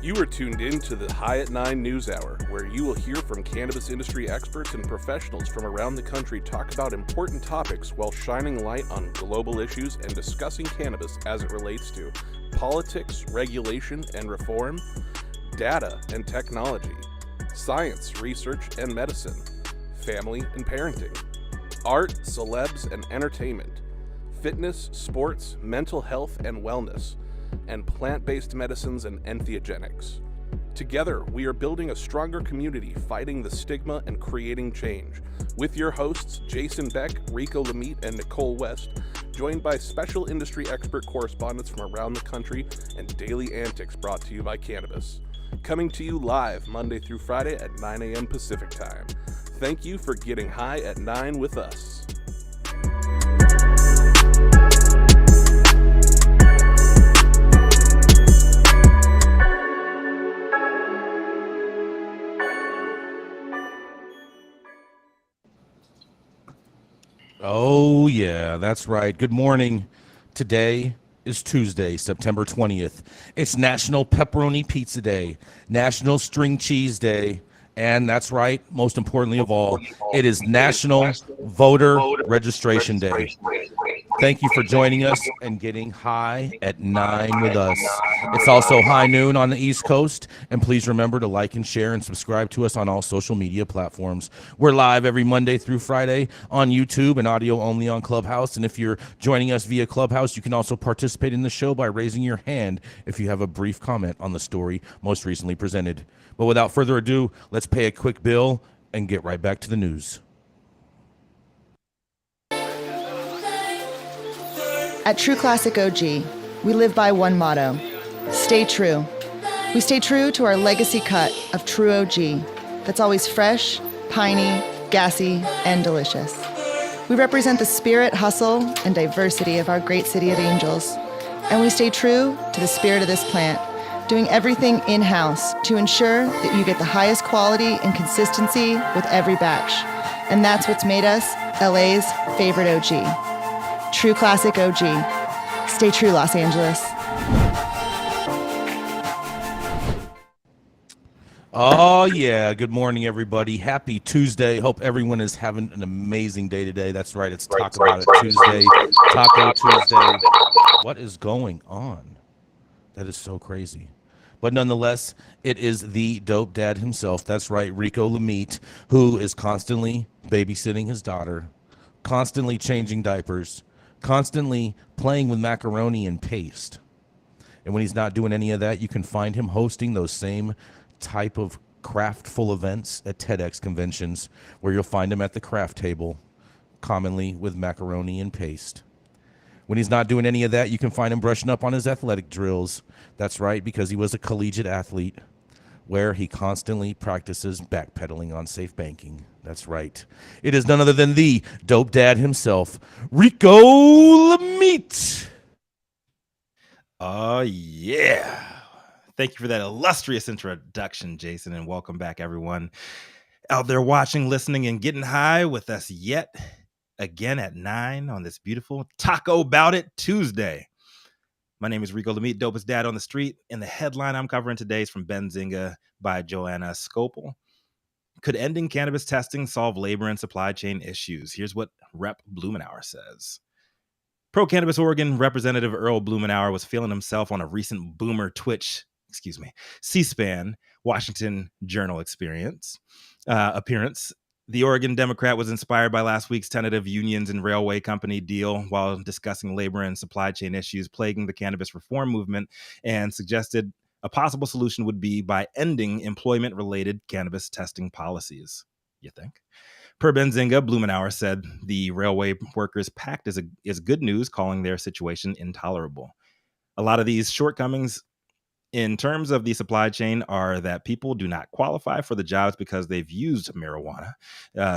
You are tuned in to the High at 9 News Hour, where you will hear from cannabis industry experts and professionals from around the country talk about important topics while shining light on global issues and discussing cannabis as it relates to politics, regulation and reform, data and technology, science, research and medicine, family and parenting, art, celebs and entertainment, fitness, sports, mental health and wellness, and plant-based medicines and enthogenics. Together, we are building a stronger community, fighting the stigma and creating change. With your hosts, Jason Beck, Rico Lamitte, and Nichole West, joined by special industry expert correspondents from around the country and daily antics brought to you by cannabis. Coming to you live Monday through Friday at 9 a.m. Pacific Time. Thank you for getting high at 9 with us. Oh, yeah, that's right. Good morning. Today is Tuesday, September 20th. It's National Pepperoni Pizza Day, National String Cheese Day, and that's right, most importantly of all, it is National Voter Registration Day. Thank you for joining us and getting high at 9 with us. It's also high noon on the East Coast, and please remember to like and share and subscribe to us on all social media platforms. We're live every Monday through Friday on YouTube and audio only on Clubhouse, and if you're joining us via Clubhouse, you can also participate in the show by raising your hand if you have a brief comment on the story most recently presented. But without further ado, let's pay a quick bill and get right back to the news. At True Classic OG, we live by one motto: stay true. We stay true to our legacy cut of True OG that's always fresh, piney, gassy, and delicious. We represent the spirit, hustle, and diversity of our great city of Angels. And we stay true to the spirit of this plant, doing everything in-house to ensure that you get the highest quality and consistency with every batch. And that's what's made us LA's favorite OG. True Classic OG. Stay true, Los Angeles. Oh, yeah. Good morning, everybody. Happy Tuesday. Hope everyone is having an amazing day today. That's right. It's Talk About It Tuesday. Taco Tuesday. What is going on? That is so crazy. But nonetheless, it is the dope dad himself. That's right, Rico Lamitte, who is constantly babysitting his daughter, constantly changing diapers, constantly playing with macaroni and paste. And when he's not doing any of that, you can find him hosting those same type of craftful events at TEDx conventions, where you'll find him at the craft table, commonly with macaroni and paste. When he's not doing any of that, you can find him brushing up on his athletic drills. That's right, because he was a collegiate athlete, where he constantly practices backpedaling on safe banking. That's right. It is none other than the dope dad himself, Rico Lamitte. Oh, yeah. Thank you for that illustrious introduction, Jason, and welcome back, everyone out there watching, listening, and getting high with us yet again at 9 on this beautiful Taco About It Tuesday. My name is Rico Lamitte, dopest dad on the street, and the headline I'm covering today is from Benzinga by Joanna Scopel. Could ending cannabis testing solve labor and supply chain issues? Here's what Rep. Blumenauer says. Pro-Cannabis Oregon Representative Earl Blumenauer was feeling himself on a recent boomer C-SPAN Washington Journal appearance. The Oregon Democrat was inspired by last week's tentative unions and railway company deal while discussing labor and supply chain issues plaguing the cannabis reform movement, and suggested a possible solution would be by ending employment-related cannabis testing policies. You think? Per Benzinga, Blumenauer said the railway workers' pact is good news, calling their situation intolerable. A lot of these shortcomings in terms of the supply chain are that people do not qualify for the jobs because they've used marijuana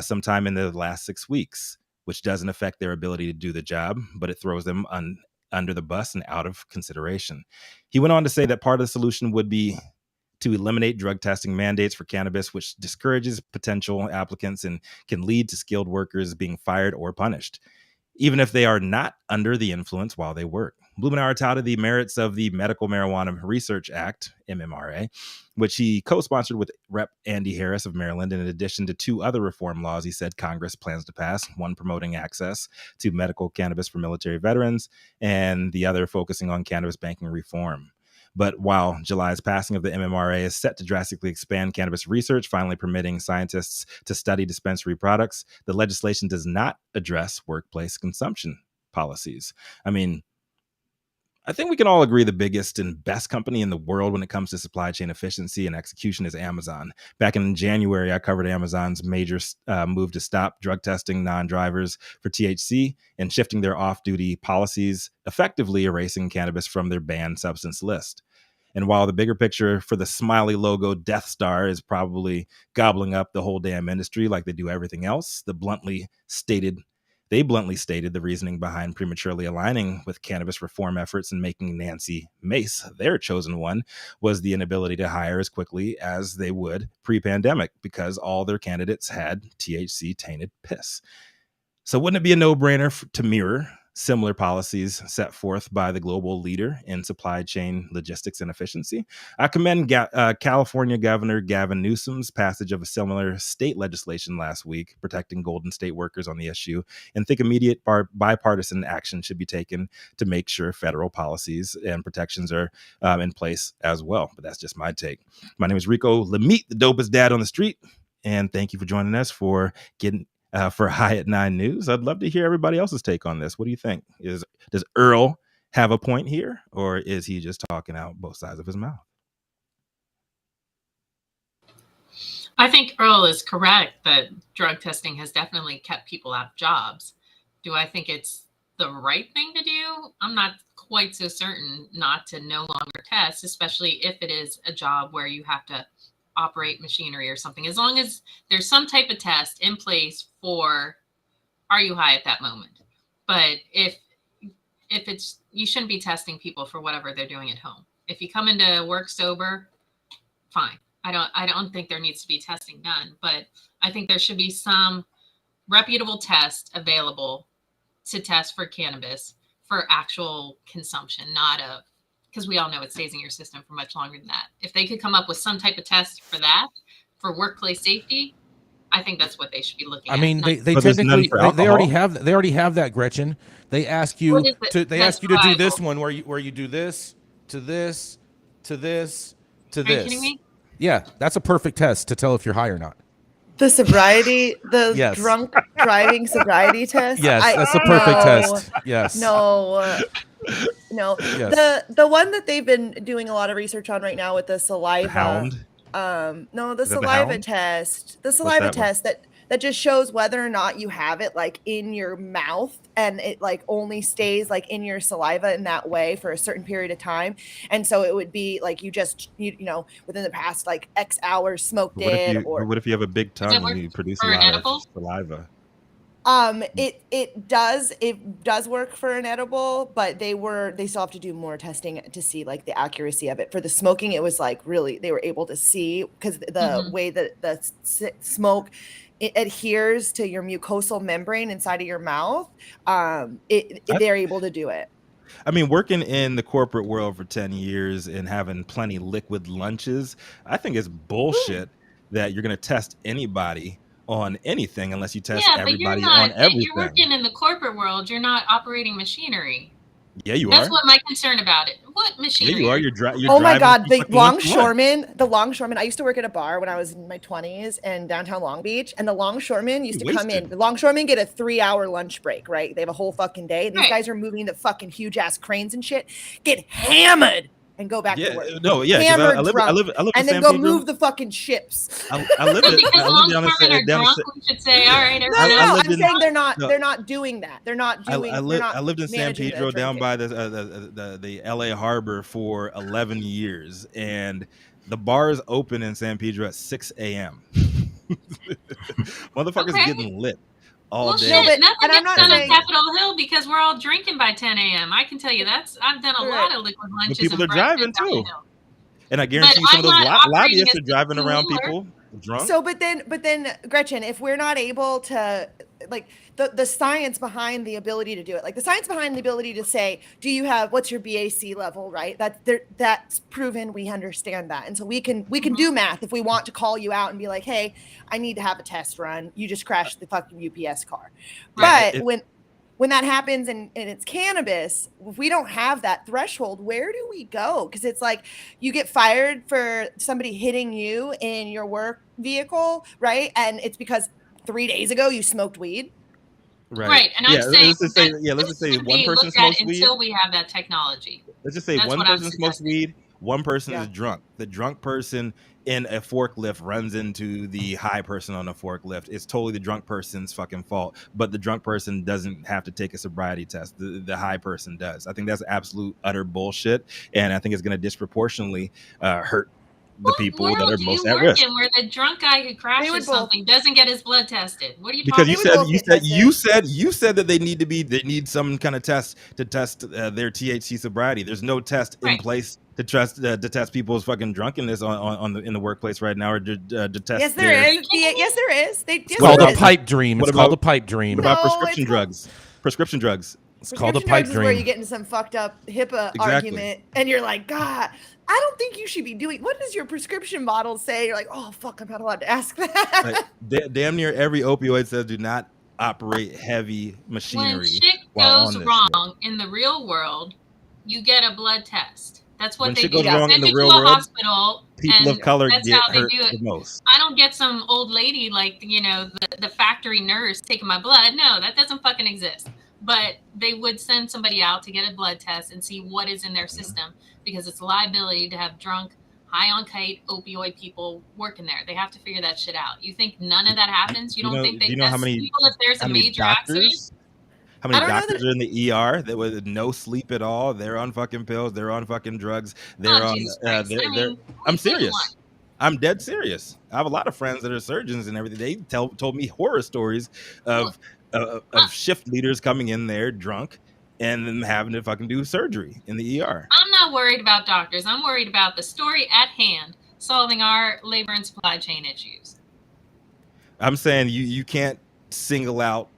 sometime in the last 6 weeks, which doesn't affect their ability to do the job, but it throws them under the bus and out of consideration. He went on to say that part of the solution would be to eliminate drug testing mandates for cannabis, which discourages potential applicants and can lead to skilled workers being fired or punished, even if they are not under the influence while they work. Blumenauer touted the merits of the Medical Marijuana Research Act, MMRA, which he co-sponsored with Rep. Andy Harris of Maryland, in addition to 2 other reform laws he said Congress plans to pass, one promoting access to medical cannabis for military veterans, and the other focusing on cannabis banking reform. But while July's passing of the MMRA is set to drastically expand cannabis research, finally permitting scientists to study dispensary products, the legislation does not address workplace consumption policies. I mean, I think we can all agree the biggest and best company in the world when it comes to supply chain efficiency and execution is Amazon. Back in January, I covered Amazon's major move to stop drug testing non-drivers for THC and shifting their off-duty policies, effectively erasing cannabis from their banned substance list. And while the bigger picture for the smiley logo Death Star is probably gobbling up the whole damn industry like they do everything else, they bluntly stated the reasoning behind prematurely aligning with cannabis reform efforts and making Nancy Mace their chosen one was the inability to hire as quickly as they would pre-pandemic because all their candidates had THC-tainted piss. So wouldn't it be a no-brainer to mirror similar policies set forth by the global leader in supply chain logistics and efficiency? I commend California Governor Gavin Newsom's passage of a similar state legislation last week protecting Golden State workers on the issue, and think immediate bipartisan action should be taken to make sure federal policies and protections are in place as well. But that's just my take. My name is Rico Lamitte, the dopest dad on the street, and thank you for joining us for High at 9 News. I'd love to hear everybody else's take on this. What do you think? Does Earl have a point here, or is he just talking out both sides of his mouth? I think Earl is correct that drug testing has definitely kept people out of jobs. Do I think it's the right thing to do? I'm not quite so certain not to no longer test, especially if it is a job where you have to operate machinery or something, as long as there's some type of test in place for are you high at that moment. But if it's, you shouldn't be testing people for whatever they're doing at home. If you come into work sober, fine. I don't think there needs to be testing done, but I think there should be some reputable test available to test for cannabis for actual consumption, because we all know it stays in your system for much longer than that. If they could come up with some type of test for that, for workplace safety, I think that's what they should be looking at. I mean, they technically they already have that, Gretchen. They ask you to do this one where you do this to this to this to this. Are you kidding me? Yeah, that's a perfect test to tell if you're high or not. The sobriety, yes. Drunk driving sobriety test. Yes, that's a perfect test. Yes. No. Yes. The one that they've been doing a lot of research on right now with the saliva. The Hound? The saliva test. The saliva test that just shows whether or not you have it like in your mouth, and it like only stays like in your saliva in that way for a certain period of time. And so it would be like you within the past like X hours smoked it. What if you have a big tongue and you produce a lot of saliva? It does work for an edible, but they still have to do more testing to see like the accuracy of it. For the smoking, it was like really they were able to see because the way that the smoke it adheres to your mucosal membrane inside of your mouth. They're able to do it. I mean, working in the corporate world for 10 years and having plenty liquid lunches, I think it's bullshit that you're going to test anybody on anything unless you test everybody on everything. You're working in the corporate world. You're not operating machinery. Yeah, you are. That's what my concern about it. What machinery? Yeah, you are. You're driving. Oh my God, the longshoremen. I used to work at a bar when I was in my 20s in downtown Long Beach, and the longshoremen used to come in. The longshoremen get a 3-hour lunch break, right? They have a whole fucking day. These guys are moving the fucking huge ass cranes and shit, get hammered and go back to work. No, yeah. I live in and then San go move the fucking ships. I live down we should say, all right, I'm saying they're not doing that. They're not doing. I lived in San Pedro down by the LA Harbor for 11 years, and the bars open in San Pedro at 6 a.m. Motherfuckers getting lit all day. Shit, nothing gets done on Capitol Hill because we're all drinking by 10 a.m. I can tell you I've done a lot of liquid lunches. But people are driving too. And I guarantee you some of those lobbyists are driving around people drunk. So, but then, Gretchen, if we're not able to like the science behind the ability to do it, like the science behind the ability to say, what's your BAC level, right? That's proven. We understand that. And so we can do math if we want to call you out and be like, hey, I need to have a test run. You just crashed the fucking UPS car. Right. But when that happens and it's cannabis, if we don't have that threshold, where do we go? Because it's like you get fired for somebody hitting you in your work vehicle, right? And it's because 3 days ago you smoked weed. Right. And I'm saying let's just say one person smokes weed until we have that technology. Let's just say one person smokes weed, one person is drunk. The drunk person in a forklift runs into the high person on a forklift. It's totally the drunk person's fucking fault, but the drunk person doesn't have to take a sobriety test. The high person does. I think that's absolute utter bullshit, and I think it's going to disproportionately hurt the people that are most at risk. Where the drunk guy who crashes something doesn't get his blood tested. What are you because talking about? you said that they need some kind of test to test their THC sobriety. There's no test in place to test people's fucking drunkenness in the workplace right now, or to test. Yes, there is. Yes, there is. It's called a pipe dream. It's called a pipe dream. What about prescription drugs? Prescription drugs. It's called a pipe dream. Where you get into some fucked up HIPAA argument, and you're like, God, I don't think you should be doing. What does your prescription model say? You're like, oh fuck, I'm not allowed to ask that. Like, damn near every opioid says do not operate heavy machinery. When shit goes wrong in the real world, you get a blood test. That's what they do. When shit goes wrong in the real world, hospital, people of color that's get how they hurt do it. the most. I don't get some old lady like the factory nurse taking my blood. No, that doesn't fucking exist. But they would send somebody out to get a blood test and see what is in their system, because it's a liability to have drunk, high on kite opioid people working there. They have to figure that shit out. You think none of that happens? You don't think they test people if there's a major accident? How many doctors are in the ER that with no sleep at all? They're on fucking pills. They're on fucking drugs. They're I'm serious. I'm dead serious. I have a lot of friends that are surgeons and everything. They told me horror stories of shift leaders coming in there drunk and then having to fucking do surgery in the ER. I'm not worried about doctors. I'm worried about the story at hand, solving our labor and supply chain issues. I'm saying you can't single out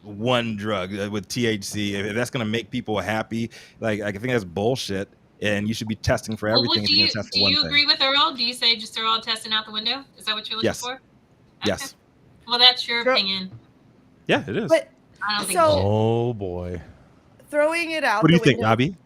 one drug with THC. If that's going to make people happy, like I think that's bullshit. And you should be testing for everything. Do you agree with Earl? Do you say just throw all testing out the window? Is that what you're looking for? Okay. Yes. Well, that's your opinion. Yeah, it is. But I don't think oh boy, throwing it out. What do you think, Nobby?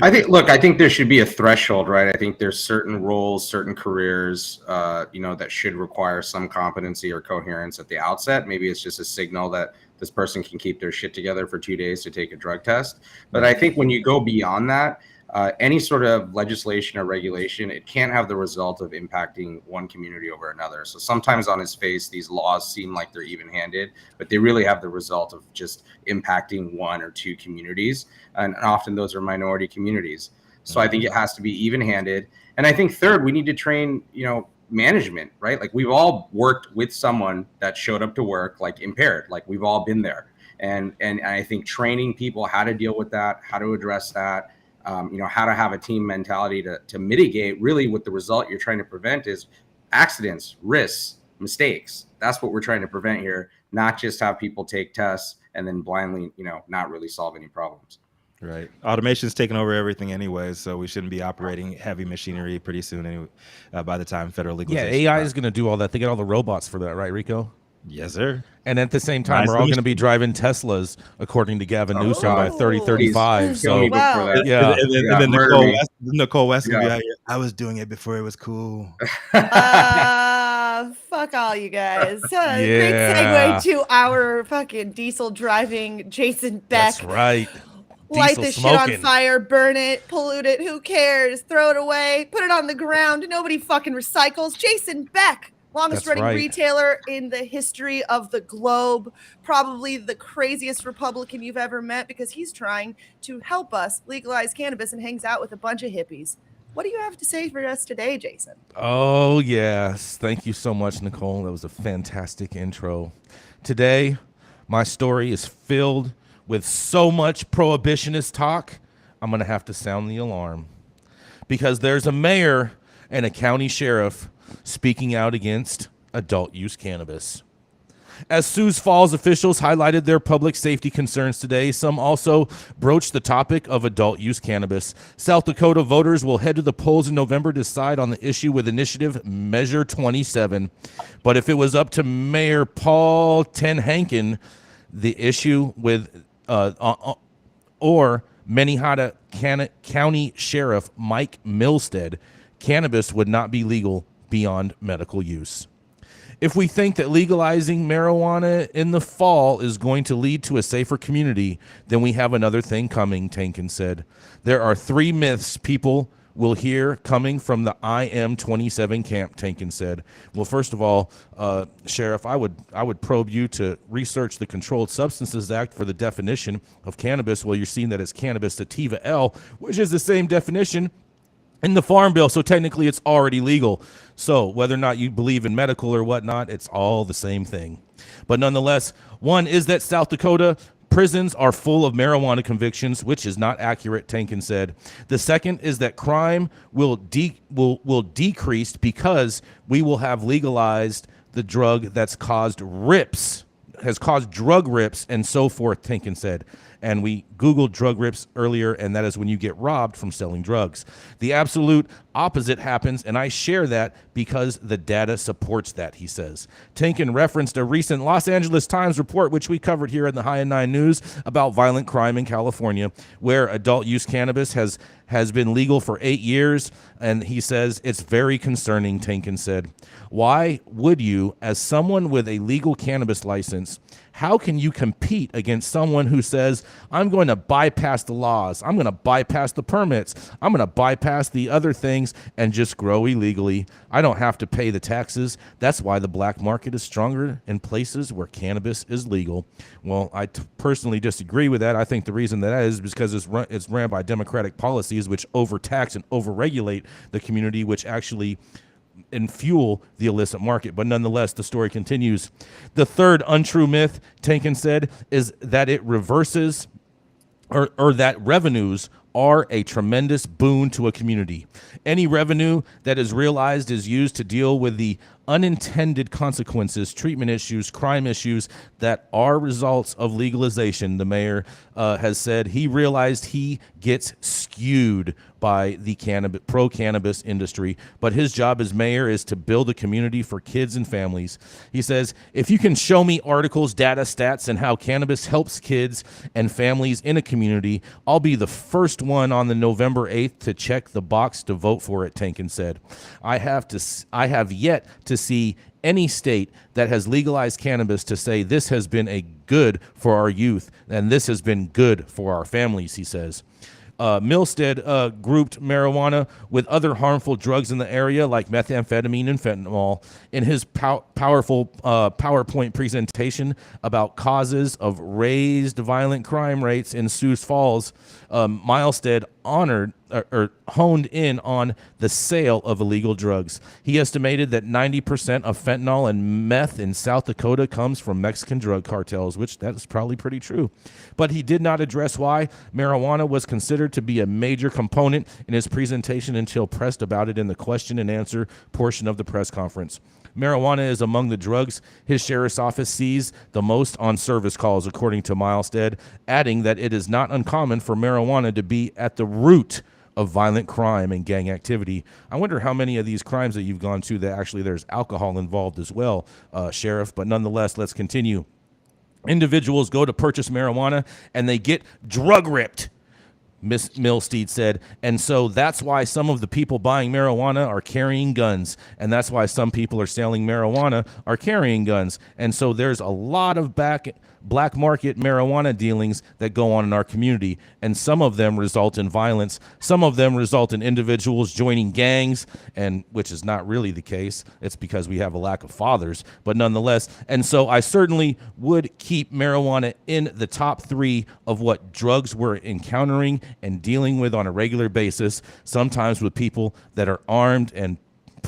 I think there should be a threshold, right? I think there's certain roles, certain careers, that should require some competency or coherence at the outset. Maybe it's just a signal that this person can keep their shit together for 2 days to take a drug test. But I think when you go beyond that, any sort of legislation or regulation, it can't have the result of impacting one community over another. So sometimes on its face, these laws seem like they're even-handed, but they really have the result of just impacting one or two communities. And often those are minority communities. So I think it has to be even-handed. And I think third, we need to train, management, right? Like we've all worked with someone that showed up to work, like impaired, like we've all been there. And I think training people how to deal with that, how to address that, how to have a team mentality to mitigate really what the result you're trying to prevent is accidents, risks, mistakes. That's what we're trying to prevent here, not just have people take tests and then blindly, not really solve any problems. Right. Automation's taking over everything anyway, so we shouldn't be operating heavy machinery pretty soon anyway, by the time federal legalization. Yeah, AI is going to do all that. They get all the robots for that, right, Rico? Yes, sir. And at the same time, we're all going to be driving Teslas, according to Gavin Newsom, by 3035. So, yeah. And then Nicole West will be out here. I was doing it before it was cool. Fuck all you guys. Great segue to our fucking diesel driving Jason Beck. That's right. Light this shit on fire, burn it, pollute it. Who cares? Throw it away, put it on the ground. Nobody fucking recycles. Jason Beck. Longest running retailer in the history of the globe. Probably the craziest Republican you've ever met, because he's trying to help us legalize cannabis and hangs out with a bunch of hippies. What do you have to say for us today, Jason? Oh, yes. Thank you so much, Nicole. That was a fantastic intro. Today, my story is filled with so much prohibitionist talk, I'm going to have to sound the alarm. Because there's a mayor and a county sheriff speaking out against adult use cannabis. As Sioux Falls officials highlighted their public safety concerns today, some also broached the topic of adult use cannabis. South Dakota voters will head to the polls in November to decide on the issue with initiative Measure 27. But if it was up to Mayor Paul Tenhanken, the issue with or Minnehaha County Sheriff Mike Milstead, cannabis would not be legal beyond medical use. If we think that legalizing marijuana in the fall is going to lead to a safer community, then we have another thing coming, Tankin said. There are 3 myths people will hear coming from the IM27 camp, Tankin said. Well, first of all, Sheriff, I would probe you to research the Controlled Substances Act for the definition of cannabis. Well, you're seeing that it's cannabis sativa L, which is the same definition in the Farm Bill, so technically it's already legal. So whether or not you believe in medical or whatnot, it's all the same thing. But nonetheless, one is that South Dakota prisons are full of marijuana convictions, which is not accurate, Tankin said. The second is that crime will decrease because we will have legalized the drug that's caused rips, has caused drug rips and so forth, Tankin said. And we Googled drug rips earlier, and that is when you get robbed from selling drugs. The absolute opposite happens, and I share that because the data supports that, he says. Tankin referenced a recent Los Angeles Times report, which we covered here in the High and 9 News, about violent crime in California, where adult use cannabis has been legal for 8 years, and he says it's very concerning, Tankin said. Why would you, as someone with a legal cannabis license, how can you compete against someone who says, I'm going to bypass the laws, I'm going to bypass the permits, I'm going to bypass the other things and just grow illegally? I don't have to pay the taxes. That's why the black market is stronger in places where cannabis is legal. Well, I personally disagree with that. I think the reason that is because it's ran by Democratic policies which overtax and overregulate the community, which actually and fuel the illicit market. But nonetheless, the story continues. The third untrue myth, Tankin said, is that it reverses or that revenues are a tremendous boon to a community. Any revenue that is realized is used to deal with the unintended consequences, treatment issues, crime issues that are results of legalization. The mayor has said he realized he gets skewed by the pro-cannabis industry, but his job as mayor is to build a community for kids and families. He says, if you can show me articles, data, stats, and how cannabis helps kids and families in a community, I'll be the first one on the November 8th to check the box to vote for it, Tankin said. I have yet to see any state that has legalized cannabis to say this has been a good for our youth and this has been good for our families, he says. Milstead grouped marijuana with other harmful drugs in the area like methamphetamine and fentanyl. In his powerful PowerPoint presentation about causes of raised violent crime rates in Sioux Falls, Milstead honed in on the sale of illegal drugs. He estimated that 90% of fentanyl and meth in South Dakota comes from Mexican drug cartels, which that is probably pretty true. But he did not address why marijuana was considered to be a major component in his presentation until pressed about it in the question and answer portion of the press conference. Marijuana is among the drugs his sheriff's office sees the most on service calls, according to Milstead, adding that it is not uncommon for marijuana to be at the root of violent crime and gang activity. I wonder how many of these crimes that you've gone to that actually there's alcohol involved as well, Sheriff. But nonetheless, let's continue. Individuals go to purchase marijuana and they get drug ripped, Miss Milstead said, and so that's why some of the people buying marijuana are carrying guns, and that's why some people are selling marijuana are carrying guns, and so there's a lot of black market marijuana dealings that go on in our community, and some of them result in violence, some of them result in individuals joining gangs, and which is not really the case. It's because we have a lack of fathers, but nonetheless, and so I certainly would keep marijuana in the top 3 of what drugs we're encountering and dealing with on a regular basis, sometimes with people that are armed and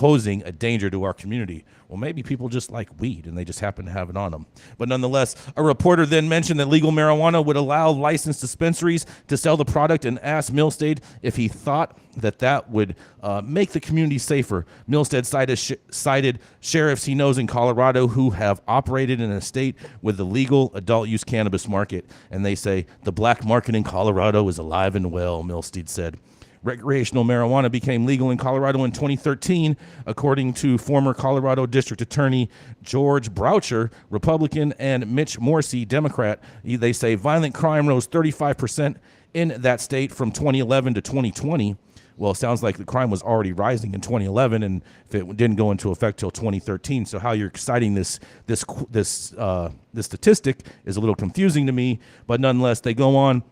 posing a danger to our community. Well, maybe people just like weed and they just happen to have it on them. But nonetheless, a reporter then mentioned that legal marijuana would allow licensed dispensaries to sell the product and asked Milstead if he thought that would make the community safer. Milstead cited sheriffs he knows in Colorado who have operated in a state with the legal adult use cannabis market. And they say the black market in Colorado is alive and well, Milstead said. Recreational marijuana became legal in Colorado in 2013, according to former Colorado District Attorney George Broucher, Republican, and Mitch Morsi, Democrat. They say violent crime rose 35% in that state from 2011 to 2020. Well, it sounds like the crime was already rising in 2011, and if it didn't go into effect till 2013. So how you're citing this statistic is a little confusing to me. But nonetheless, they go on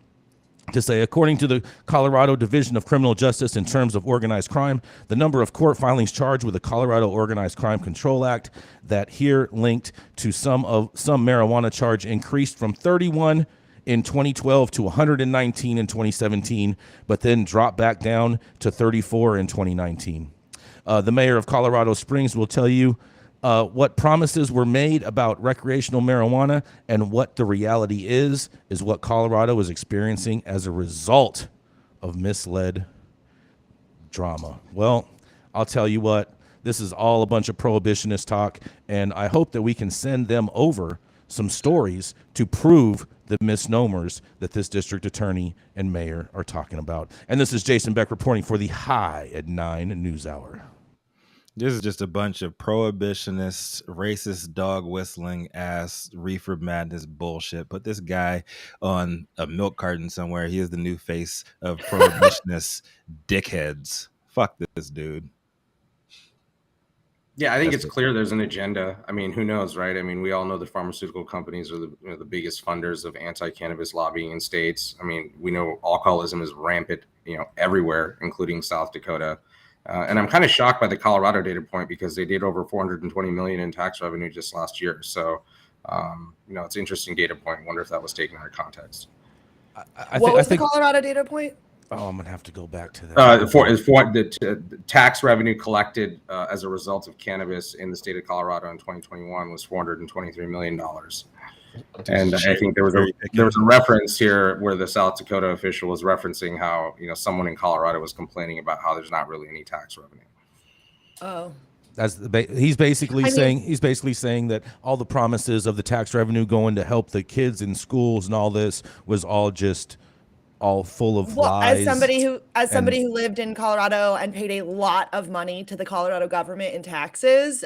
to say, according to the Colorado Division of Criminal Justice, in terms of organized crime, the number of court filings charged with the Colorado Organized Crime Control Act that here linked to some marijuana charge increased from 31 in 2012 to 119 in 2017, but then dropped back down to 34 in 2019. The mayor of Colorado Springs will tell you what promises were made about recreational marijuana and what the reality is what Colorado is experiencing as a result of misled drama. Well, I'll tell you what, this is all a bunch of prohibitionist talk, and I hope that we can send them over some stories to prove the misnomers that this district attorney and mayor are talking about. And this is Jason Beck reporting for the High at 9 News Hour. This is just a bunch of prohibitionist, racist, dog whistling ass reefer madness bullshit. Put this guy on a milk carton somewhere. He is the new face of prohibitionist dickheads. Fuck this dude. Yeah, I think it's clear there's an agenda. I mean, who knows, right? I mean, we all know the pharmaceutical companies are the biggest funders of anti-cannabis lobbying in states. I mean, we know alcoholism is rampant, everywhere, including South Dakota. And I'm kind of shocked by the Colorado data point because they did over $420 million in tax revenue just last year. So, it's an interesting data point. I wonder if that was taken out of context. What was the Colorado data point? Oh, I'm gonna have to go back to that. The tax revenue collected as a result of cannabis in the state of Colorado in 2021 was $423 million. And I think there was a reference here where the South Dakota official was referencing how someone in Colorado was complaining about how there's not really any tax revenue. Oh. He's basically saying that all the promises of the tax revenue going to help the kids in schools and all this was all just all full of lies. As somebody who lived in Colorado and paid a lot of money to the Colorado government in taxes,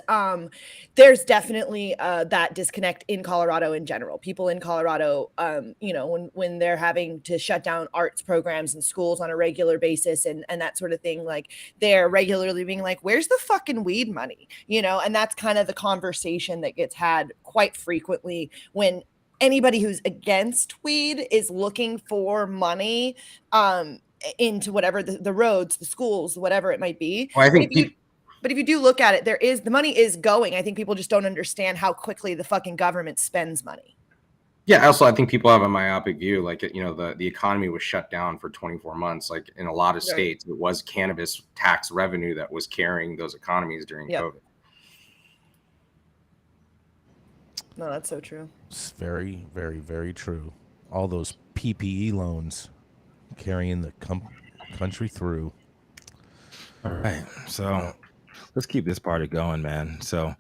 there's definitely that disconnect in Colorado in general. People in Colorado, when they're having to shut down arts programs and schools on a regular basis and that sort of thing, like they're regularly being like, where's the fucking weed money? And that's kind of the conversation that gets had quite frequently when anybody who's against weed is looking for money into whatever the roads, the schools, whatever it might be. Well, I think but if you do look at it, the money is going. I think people just don't understand how quickly the fucking government spends money. Yeah. Also, I think people have a myopic view. Like, the economy was shut down for 24 months. Like in a lot of states, it was cannabis tax revenue that was carrying those economies during COVID. No, that's so true. It's very, very, very true. All those PPE loans carrying the country through. All right. So let's keep this party going, man. So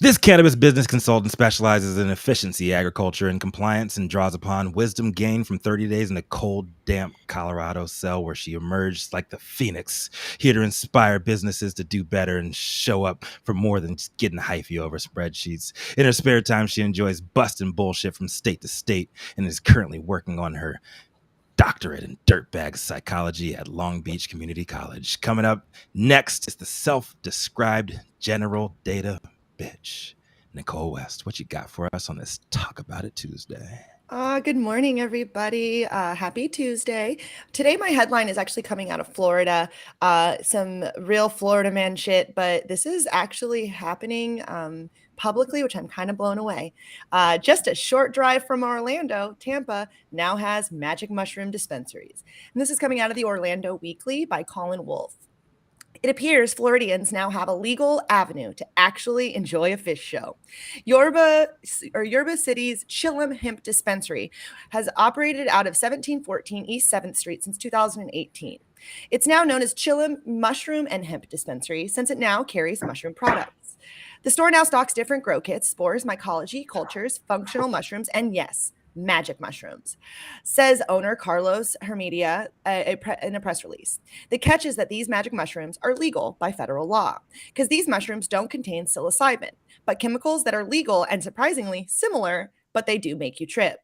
this cannabis business consultant specializes in efficiency, agriculture, and compliance and draws upon wisdom gained from 30 days in a cold, damp Colorado cell where she emerged like the phoenix, here to inspire businesses to do better and show up for more than just getting hyphy over spreadsheets. In her spare time, she enjoys busting bullshit from state to state and is currently working on her doctorate in dirtbag psychology at Long Beach Community College. Coming up next is the self-described general data bitch, Nichole West. What you got for us on this Talk About It Tuesday? Good morning, everybody. Happy Tuesday. Today, my headline is actually coming out of Florida. Some real Florida man shit, but this is actually happening publicly, which I'm kind of blown away. Just a short drive from Orlando, Tampa now has magic mushroom dispensaries. And this is coming out of the Orlando Weekly by Colin Wolfe. It appears Floridians now have a legal avenue to actually enjoy a fish show. Yorba City's Chillum Hemp Dispensary has operated out of 1714 East 7th Street since 2018. It's now known as Chillum Mushroom and Hemp Dispensary since it now carries mushroom products. The store now stocks different grow kits, spores, mycology, cultures, functional mushrooms, and yes, magic mushrooms, says owner Carlos Hermedia in a press release. The catch is that these magic mushrooms are legal by federal law because these mushrooms don't contain psilocybin, but chemicals that are legal and surprisingly similar, but they do make you trip.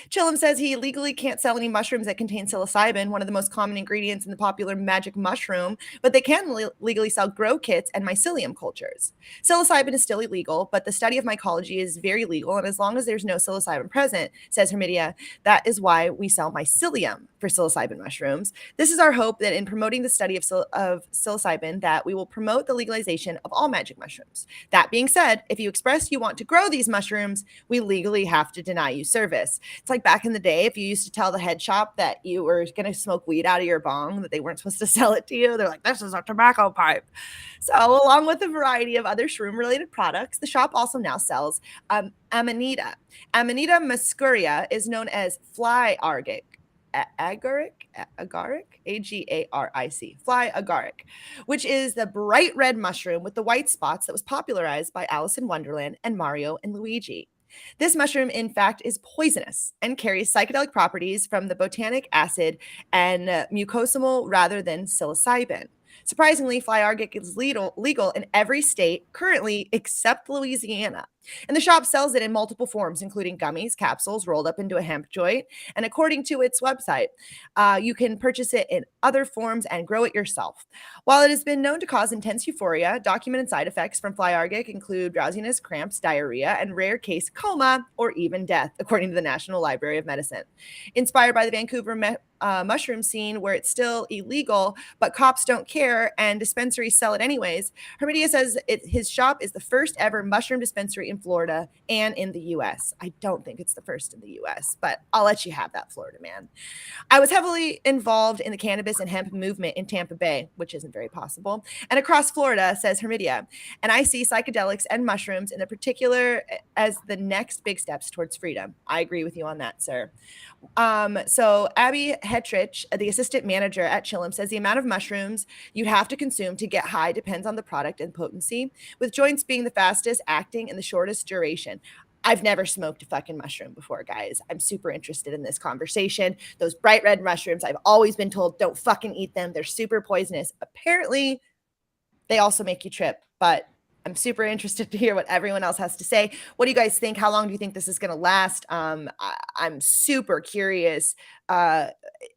Chillum says he legally can't sell any mushrooms that contain psilocybin, one of the most common ingredients in the popular magic mushroom, but they can legally sell grow kits and mycelium cultures. Psilocybin is still illegal, but the study of mycology is very legal, and as long as there's no psilocybin present, says Hermedia, that is why we sell mycelium for psilocybin mushrooms. This is our hope that in promoting the study of psilocybin, that we will promote the legalization of all magic mushrooms. That being said, if you express you want to grow these mushrooms, we legally have to deny you service. It's like back in the day, if you used to tell the head shop that you were going to smoke weed out of your bong, that they weren't supposed to sell it to you. They're like, this is a tobacco pipe. So along with a variety of other shroom-related products, the shop also now sells Amanita. Amanita muscaria is known as fly agaric, agaric, fly agaric, which is the bright red mushroom with the white spots that was popularized by Alice in Wonderland and Mario and Luigi. This mushroom, in fact, is poisonous and carries psychedelic properties from the botanic acid and mucosamol rather than psilocybin. Surprisingly, fly agaric is legal in every state currently except Louisiana. And the shop sells it in multiple forms, including gummies, capsules rolled up into a hemp joint. And according to its website, you can purchase it in other forms and grow it yourself. While it has been known to cause intense euphoria, documented side effects from fly agaric include drowsiness, cramps, diarrhea, and rare case coma or even death, according to the National Library of Medicine. Inspired by the Vancouver mushroom scene where it's still illegal, but cops don't care and dispensaries sell it anyways, Hermedia says his shop is the first ever mushroom dispensary in Florida and in the U.S. I don't think it's the first in the U.S., but I'll let you have that, Florida man. I was heavily involved in the cannabis and hemp movement in Tampa Bay, which isn't very possible, and across Florida, says Hermedia, and I see psychedelics and mushrooms in particular as the next big steps towards freedom. I agree with you on that, sir. So Abby Hetrich, the assistant manager at Chillum, says the amount of mushrooms you'd have to consume to get high depends on the product and potency, with joints being the fastest acting and the shortest duration. I've never smoked a fucking mushroom before, guys. I'm super interested in this conversation. Those bright red mushrooms, I've always been told, don't fucking eat them. They're super poisonous. Apparently, they also make you trip, but I'm super interested to hear what everyone else has to say. What do you guys think? How long do you think this is going to last? I'm super curious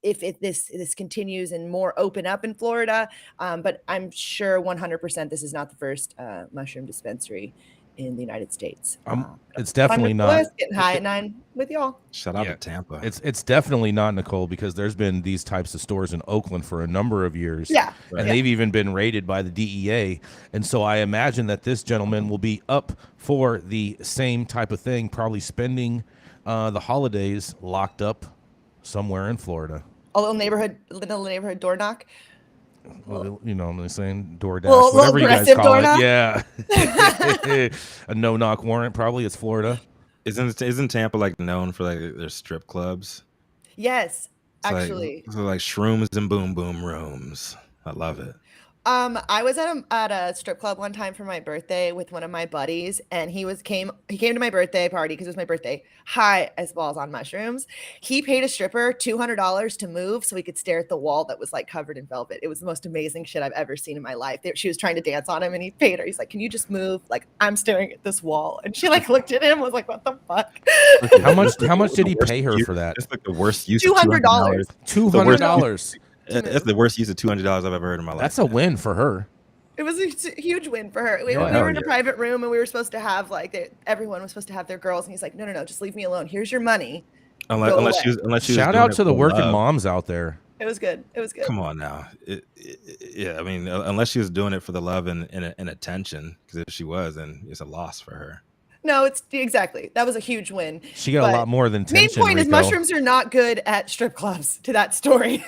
if this continues and more open up in Florida. But I'm sure 100% this is not the first mushroom dispensary in the United States. It's definitely not. Getting high at 9 with y'all. Shout out to Tampa. It's definitely not, Nicole, because there's been these types of stores in Oakland for a number of years. Yeah. And they've even been raided by the DEA. And so I imagine that this gentleman will be up for the same type of thing, probably spending the holidays locked up somewhere in Florida. A little neighborhood door knock. Well, you know what I'm saying? DoorDash, Little whatever you guys call it. knock? Yeah. A no-knock warrant, probably. It's Florida. Isn't Tampa like known for like their strip clubs? Yes, actually. Like, so like shrooms and boom boom rooms. I love it. I was at a strip club one time for my birthday with one of my buddies, and he came to my birthday party because it was my birthday, high as balls on mushrooms. He paid a stripper $200 to move so he could stare at the wall that was like covered in velvet. It was the most amazing shit I've ever seen in my life. She was trying to dance on him, and he paid her. He's like, "Can you just move? Like, I'm staring at this wall." And she like looked at him, and was like, "What the fuck?" How much did he pay her for that? It's like the worst use. $200. $200. That's the worst use of $200 I've ever heard in my life. That's a win for her. It was a huge win for her. We were in a private room, and we were supposed to have everyone was supposed to have their girls, and he's like, "No, just leave me alone. Here's your money." Unless she was shout out to the working moms out there. It was good. Come on now. Yeah, I mean, unless she was doing it for the love and attention, because if she was, then it's a loss for her. No, it's exactly. That was a huge win. She got a lot more than tension. Main point is Rico. mushrooms are not good at strip clubs, to that story.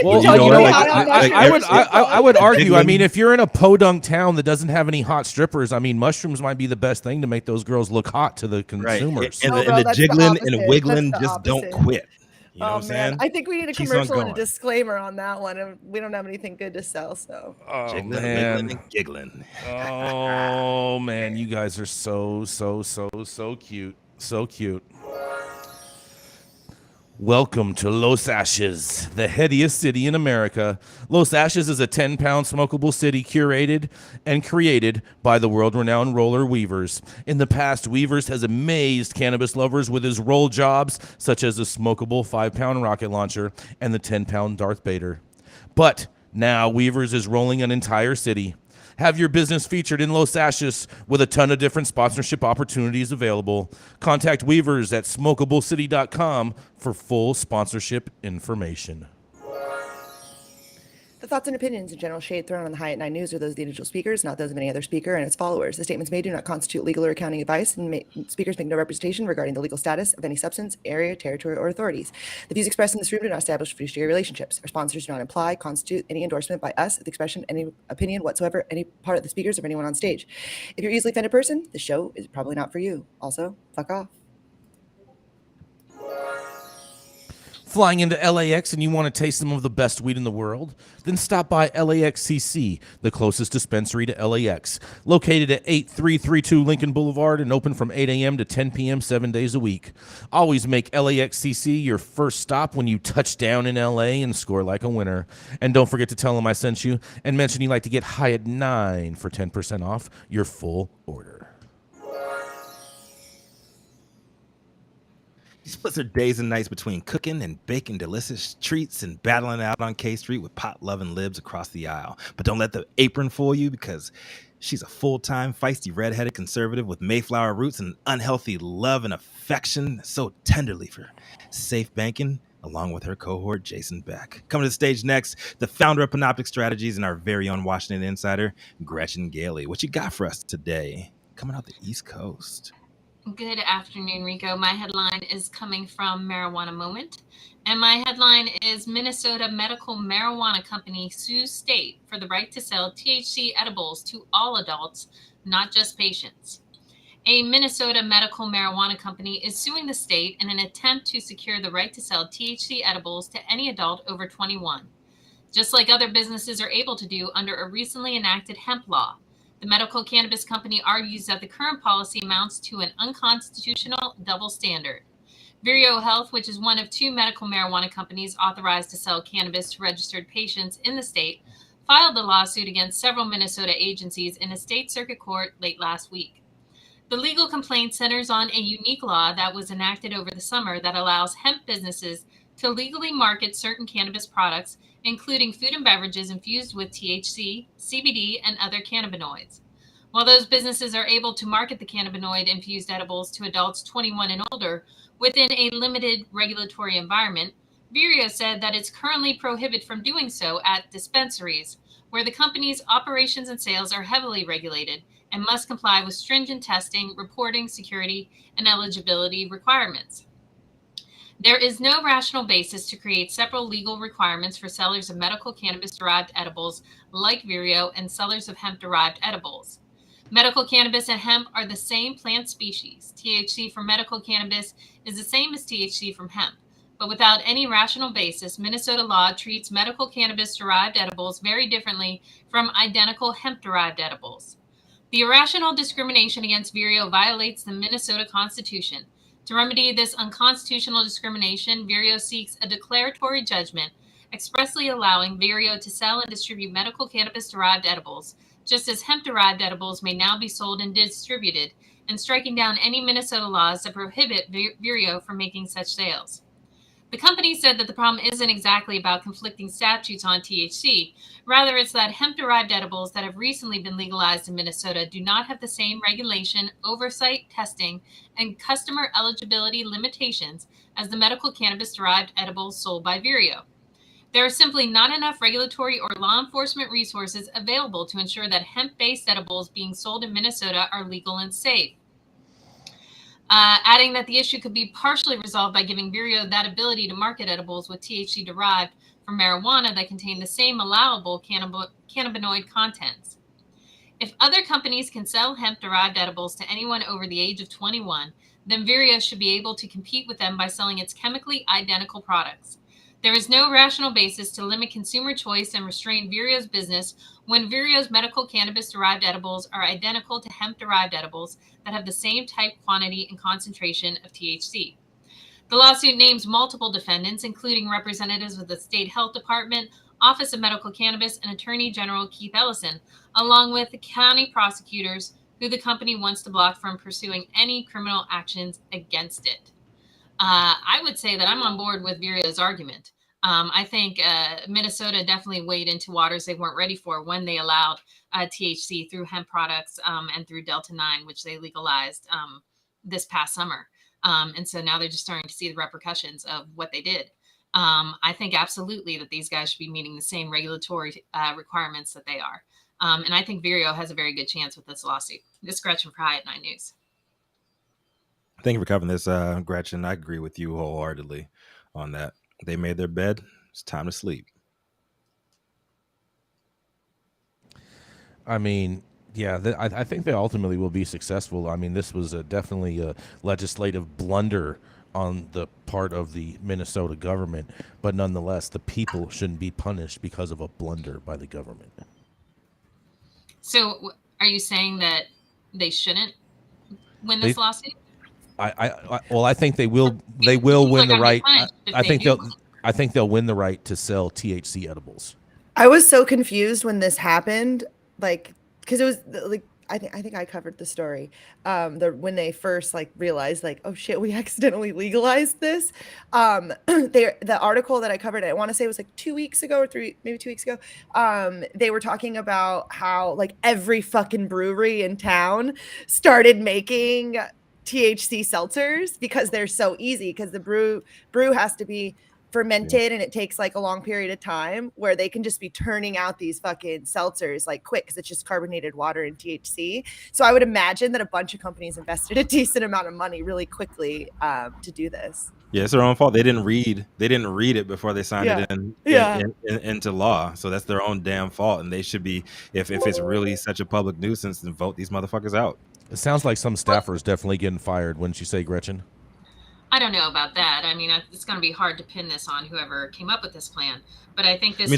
Well, You you know, like- I would argue. I Jiggling. mean, if you're in a podunk town that doesn't have any hot strippers, I mean, mushrooms might be the best thing to make those girls look hot to the Right. consumers. And, No, the, bro, and the that's the jiggling and opposite. wiggling That's the just don't opposite. quit. You know Oh what I'm man, saying? I think we need a Keeps on commercial and a going. disclaimer on that one, and we don't have anything good to sell. So Oh Jiggling, man. wiggling, and giggling. Oh man, you guys are so cute. So cute. Welcome to Los Ashes, the headiest city in America. Los Ashes is a 10-pound smokable city curated and created by the world-renowned roller Weavers. In the past, Weavers has amazed cannabis lovers with his roll jobs, such as the smokable 5-pound rocket launcher and the 10-pound Darth Vader. But now Weavers is rolling an entire city. Have your business featured in Los Ashes with a ton of different sponsorship opportunities available. Contact Weavers at smokablecity.com for full sponsorship information. the thoughts and opinions and general shade thrown on the High at 9 News are those of the individual speakers, not those of any other speaker and its followers. The statements made do not constitute legal or accounting advice, and speakers make no representation regarding the legal status of any substance, area, territory, or authorities. The views expressed in this room do not establish fiduciary relationships. Our sponsors do not imply, constitute any endorsement by us of the expression, any opinion whatsoever, any part of the speakers or anyone on stage. If you're an easily offended person, the show is probably not for you. Also, fuck off. Flying into LAX and you want to taste some of the best weed in the world? Then stop by LAXCC, the closest dispensary to LAX. Located at 8332 Lincoln Boulevard and open from 8 a.m. to 10 p.m. 7 days a week. Always make LAXCC your first stop when you touch down in LA and score like a winner. And don't forget to tell them I sent you and mention you like to get high at 9 for 10% off your full order. She splits her days and nights between cooking and baking delicious treats and battling out on K Street with pot-loving libs across the aisle. But don't let the apron fool you, because she's a full-time, feisty, redheaded conservative with Mayflower roots and unhealthy love and affection so tenderly for safe banking, along with her cohort, Jason Beck. Coming to the stage next, the founder of Panoptic Strategies and our very own Washington insider, Gretchen Gailey. What you got for us today? Coming out the East Coast. Good afternoon, Rico. My headline is coming from Marijuana Moment, and my headline is Minnesota Medical Marijuana Company sues state for the right to sell THC edibles to all adults, not just patients. A Minnesota medical marijuana company is suing the state in an attempt to secure the right to sell THC edibles to any adult over 21, just like other businesses are able to do under a recently enacted hemp law. The medical cannabis company argues that the current policy amounts to an unconstitutional double standard. Vireo Health, which is one of 2 medical marijuana companies authorized to sell cannabis to registered patients in the state, filed a lawsuit against several Minnesota agencies in a state circuit court late last week. The legal complaint centers on a unique law that was enacted over the summer that allows hemp businesses to legally market certain cannabis products, including food and beverages infused with THC, CBD, and other cannabinoids. While those businesses are able to market the cannabinoid-infused edibles to adults 21 and older within a limited regulatory environment, Vireo said that it's currently prohibited from doing so at dispensaries, where the company's operations and sales are heavily regulated and must comply with stringent testing, reporting, security, and eligibility requirements. There is no rational basis to create several legal requirements for sellers of medical cannabis-derived edibles like Vireo and sellers of hemp-derived edibles. Medical cannabis and hemp are the same plant species. THC from medical cannabis is the same as THC from hemp, but without any rational basis, Minnesota law treats medical cannabis-derived edibles very differently from identical hemp-derived edibles. The irrational discrimination against Vireo violates the Minnesota Constitution. To remedy this unconstitutional discrimination, Vireo seeks a declaratory judgment expressly allowing Vireo to sell and distribute medical cannabis-derived edibles, just as hemp-derived edibles may now be sold and distributed, and striking down any Minnesota laws that prohibit Vireo from making such sales. The company said that the problem isn't exactly about conflicting statutes on THC. Rather, it's that hemp-derived edibles that have recently been legalized in Minnesota do not have the same regulation, oversight, testing, and customer eligibility limitations as the medical cannabis-derived edibles sold by Vireo. There are simply not enough regulatory or law enforcement resources available to ensure that hemp-based edibles being sold in Minnesota are legal and safe. adding that the issue could be partially resolved by giving Vireo that ability to market edibles with THC derived from marijuana that contain the same allowable cannabinoid contents. If other companies can sell hemp-derived edibles to anyone over the age of 21, then Vireo should be able to compete with them by selling its chemically identical products. There is no rational basis to limit consumer choice and restrain Vireo's business when Vireo's medical cannabis-derived edibles are identical to hemp-derived edibles that have the same type, quantity, and concentration of THC. The lawsuit names multiple defendants, including representatives of the State Health Department, Office of Medical Cannabis, and Attorney General Keith Ellison, along with the county prosecutors who the company wants to block from pursuing any criminal actions against it. I would say that I'm on board with Vireo's argument. I think Minnesota definitely waded into waters they weren't ready for when they allowed THC through hemp products and through Delta 9, which they legalized this past summer. And so now they're just starting to see the repercussions of what they did. I think absolutely that these guys should be meeting the same regulatory requirements that they are. And I think Vireo has a very good chance with this lawsuit. This is Gretchen for High at 9 News. Thank you for covering this, Gretchen. I agree with you wholeheartedly on that. They made their bed. It's time to sleep. I mean, yeah, I think they ultimately will be successful. I mean, this was definitely a legislative blunder on the part of the Minnesota government, but nonetheless, the people shouldn't be punished because of a blunder by the government. So are you saying that they shouldn't win this lawsuit? I think they will. They will win the right. I think they'll win the right to sell THC edibles. I was so confused when this happened, like, because it was like I think I covered the story. When they first realized oh shit, we accidentally legalized this. The article that I covered, I want to say it was 2 weeks ago or 2 weeks ago. They were talking about how every fucking brewery in town started making THC seltzers because they're so easy, because the brew has to be fermented and it takes a long period of time, where they can just be turning out these fucking seltzers quick because it's just carbonated water and THC. So I would imagine that a bunch of companies invested a decent amount of money really quickly to do this. Yeah, it's their own fault. They didn't read it before they signed it into law. So that's their own damn fault. And they should be, if it's really such a public nuisance, then vote these motherfuckers out. It sounds like some staffers definitely getting fired, wouldn't you say, Gretchen? I don't know about that. I mean, it's going to be hard to pin this on whoever came up with this plan. But I think this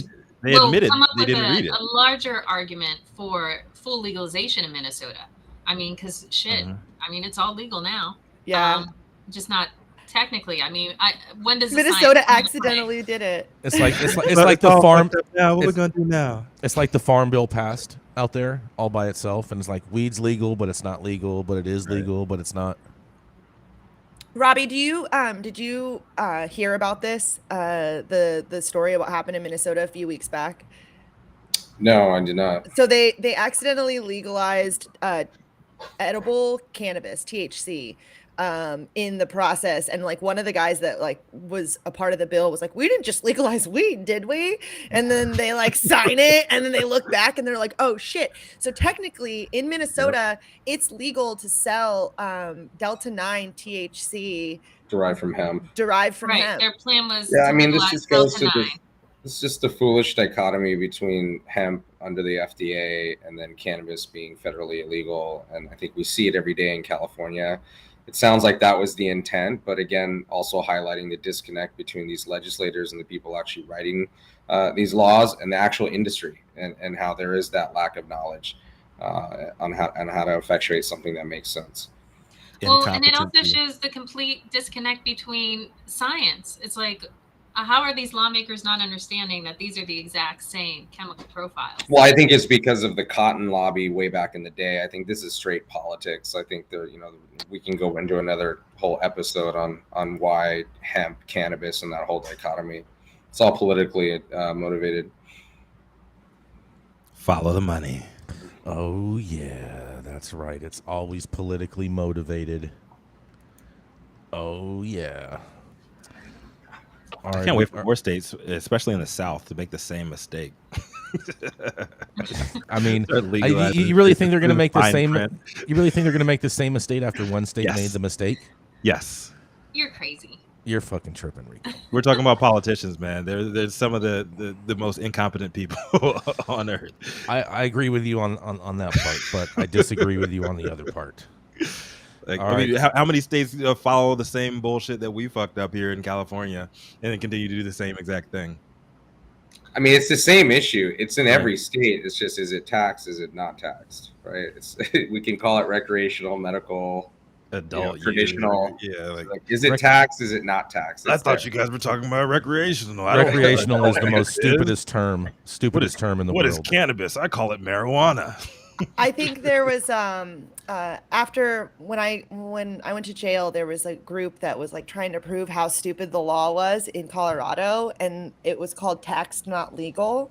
they will admitted come up they with didn't read it. a larger argument for full legalization in Minnesota. I mean, because shit, I mean, it's all legal now. Yeah. Just not technically. I mean, when does Minnesota accidentally did it? It's like the farm. Now what we're gonna do now? It's like the farm bill passed out there all by itself, and it's like weed's legal, but it's not legal, but it is legal, but it's not. Robbie, did you hear about this? The story of what happened in Minnesota a few weeks back? No, I did not. So they accidentally legalized edible cannabis, THC, in the process, and one of the guys that was a part of the bill was we didn't just legalize weed, did we? And then they sign it, and then they look back and they're like, oh shit. So technically in Minnesota, it's legal to sell Delta 9 THC derived from hemp. Right. Their plan was I mean, this just goes to Delta 9. It's just the foolish dichotomy between hemp under the FDA and then cannabis being federally illegal. And I think we see it every day in California. It sounds like that was the intent, but again, also highlighting the disconnect between these legislators and the people actually writing these laws and the actual industry, and how there is that lack of knowledge on how to effectuate something that makes sense. Well, and it also shows the complete disconnect between science. It's how are these lawmakers not understanding that these are the exact same chemical profiles? Well, I think it's because of the cotton lobby way back in the day. I think this is straight politics. I think we can go into another whole episode on why hemp, cannabis, and that whole dichotomy. It's all politically motivated. Follow the money. Oh yeah, that's right. It's always politically motivated. Oh yeah. I can't wait for more states, especially in the South, to make the same mistake. I mean, Legalize you really think they're going to make the fine same? print. You really think they're going to make the same mistake after one state Yes. made the mistake? Yes. You're crazy. You're fucking tripping, Rico. We're talking about politicians, man. They're some of the most incompetent people on earth. I agree with you on that part, but I disagree with you on the other part. Like, All I mean, right. how many states follow the same bullshit that we fucked up here in California and then continue to do the same exact thing? I mean, it's the same issue. It's in Right. every state. It's just, is it taxed? Is it not taxed? Right? It's we can call it recreational, medical, Adult, traditional. yeah. Like, Is it taxed? Is it not taxed? I It's thought there. you guys were talking about recreational. I don't know Recreational what is the most stupidest term in the What world. is cannabis? I call it marijuana. I think there was after when I went to jail, there was a group that was like trying to prove how stupid the law was in Colorado, and it was called Taxed Not Legal,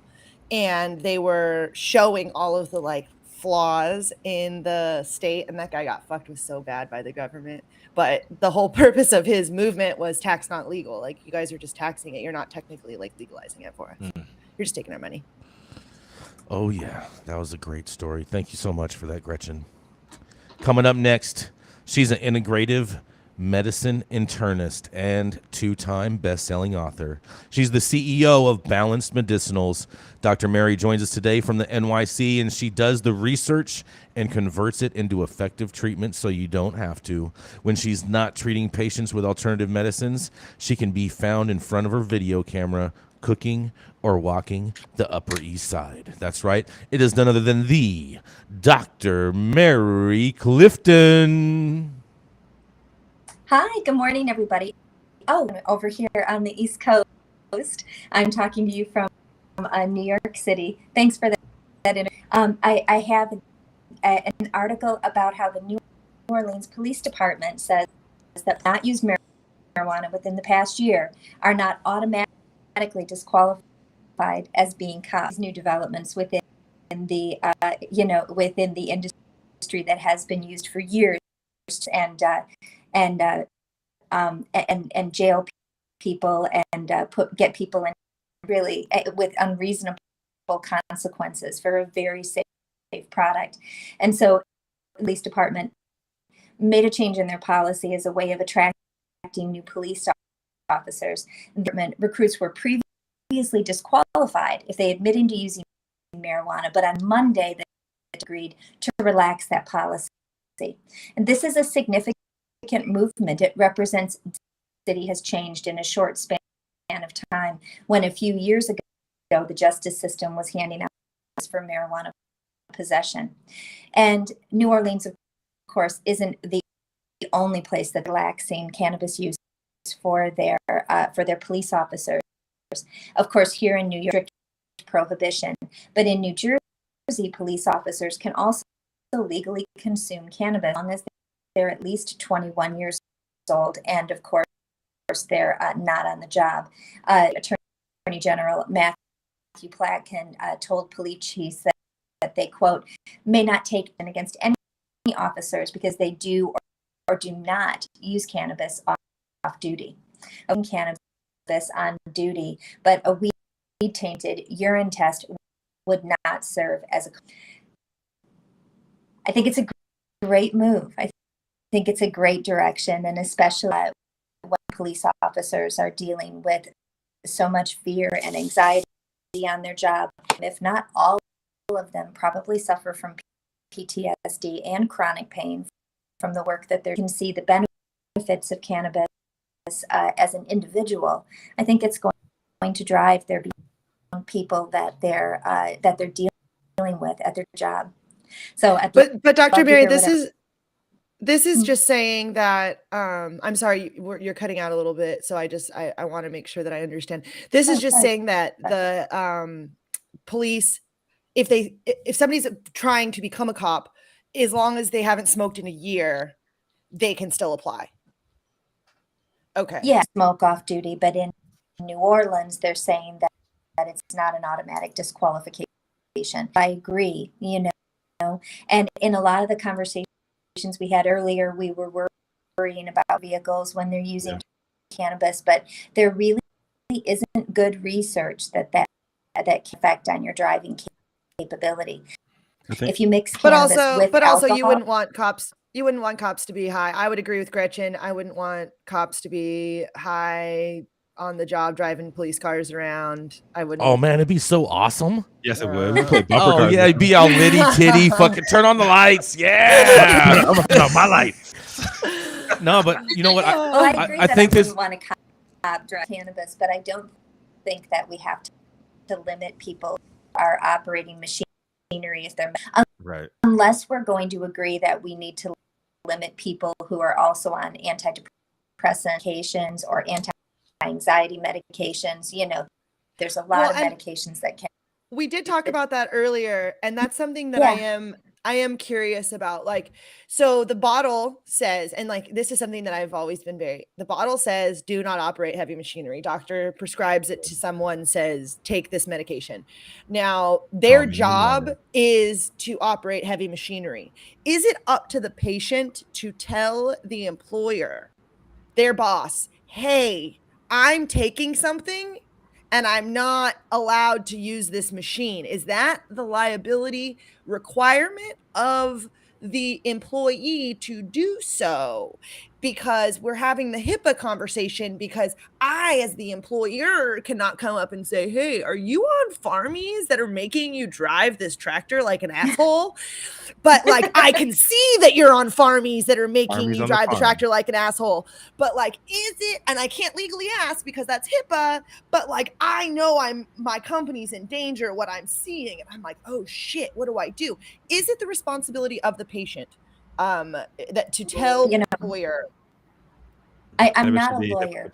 and they were showing all of the like flaws in the state, and that guy got fucked with so bad by the government. But the whole purpose of his movement was tax not legal. Like, you guys are just taxing it. You're not technically like legalizing it for us. You're just taking our money. Oh, yeah. That was a great story. Thank you so much for that, Gretchen. Coming up next, she's an integrative medicine internist and two-time best-selling author. She's the CEO of Balanced Medicinals. Dr. Mary joins us today from the NYC, and she does the research and converts it into effective treatment so you don't have to. When she's not treating patients with alternative medicines, she can be found in front of her video camera cooking or walking the Upper East Side. That's right. It is none other than the Dr. Mary Clifton. Hi, good morning, everybody. Oh, over here on the East Coast, I'm talking to you from New York City. Thanks for that. I have an article about how the New Orleans Police Department says that not use marijuana within the past year are not automatically disqualified as being cops. New developments within the within the industry that has been used for years, and jail people and get people in really with unreasonable consequences for a very safe product. And so the police department made a change in their policy as a way of attracting new police officers. Recruits were previously disqualified if they admitted to using marijuana, but on Monday they agreed to relax that policy. And this is a significant movement. It represents the city has changed in a short span of time, when a few years ago the justice system was handing out for marijuana possession. And New Orleans, of course, isn't the only place that relaxing cannabis use for their police officers. Of course, here in New York, prohibition, but in New Jersey, police officers can also legally consume cannabis as long as they're at least 21 years old, and of course they're not on the job. Attorney General Matthew Platkin told police chiefs that they, quote, may not take in against any officers because they do or do not use cannabis off duty. Cannabis on duty, but a weed-tainted urine test would not serve as a... I think it's a great move. I think it's a great direction, and especially when police officers are dealing with so much fear and anxiety on their job. If not all of them probably suffer from PTSD and chronic pain from the work that they can see the benefits of cannabis as an individual. I think it's going to drive their people that they're dealing with at their job. So, but Dr. Mary, this is just saying that I'm sorry, you're cutting out a little bit, so I want to make sure that I understand. This is just saying that the police, if somebody's trying to become a cop, as long as they haven't smoked in a year, they can still apply. Okay. Yeah, smoke off duty, but in New Orleans, they're saying that it's not an automatic disqualification. I agree, and in a lot of the conversations we had earlier, we were worrying about vehicles when they're using cannabis, but there really isn't good research that that can affect on your driving capability. Okay. If you mix But cannabis also, with alcohol, you wouldn't want cops. You wouldn't want cops to be high. I would agree with Gretchen. I wouldn't want cops to be high on the job driving police cars around. I wouldn't. Oh man, it'd be so awesome. Yes, it would. We play bumper Oh cars. yeah, it'd be all litty titty. Fucking turn on the lights. Yeah. I'm gonna turn on my light. No, but you know what? well, I agree I that think I this. wouldn't want to cop drive cannabis, but I don't think that we have to limit people who are operating machinery if they're Right. unless we're going to agree that we need to limit people who are also on antidepressant medications or anti-anxiety medications. You know, there's a lot of medications that can. We did talk about that earlier, and that's something that I am curious about. Like, so the bottle says, and like this is something that I've always been the bottle says, do not operate heavy machinery. Doctor prescribes it to someone, says, take this medication. Now, their job is to operate heavy machinery. Is it up to the patient to tell the employer, their boss, hey, I'm taking something and I'm not allowed to use this machine? Is that the liability requirement of the employee to do so? Because we're having the HIPAA conversation, because I, as the employer, cannot come up and say, hey, are you on farmies that are making you drive this tractor like an asshole? But like, I can see that you're on farmies that are making you drive the tractor like an asshole. But like, is it, and I can't legally ask because that's HIPAA, but like, I know my company's in danger, what I'm seeing. And I'm like, oh shit, what do I do? Is it the responsibility of the patient that to tell the employer? I'm not a lawyer,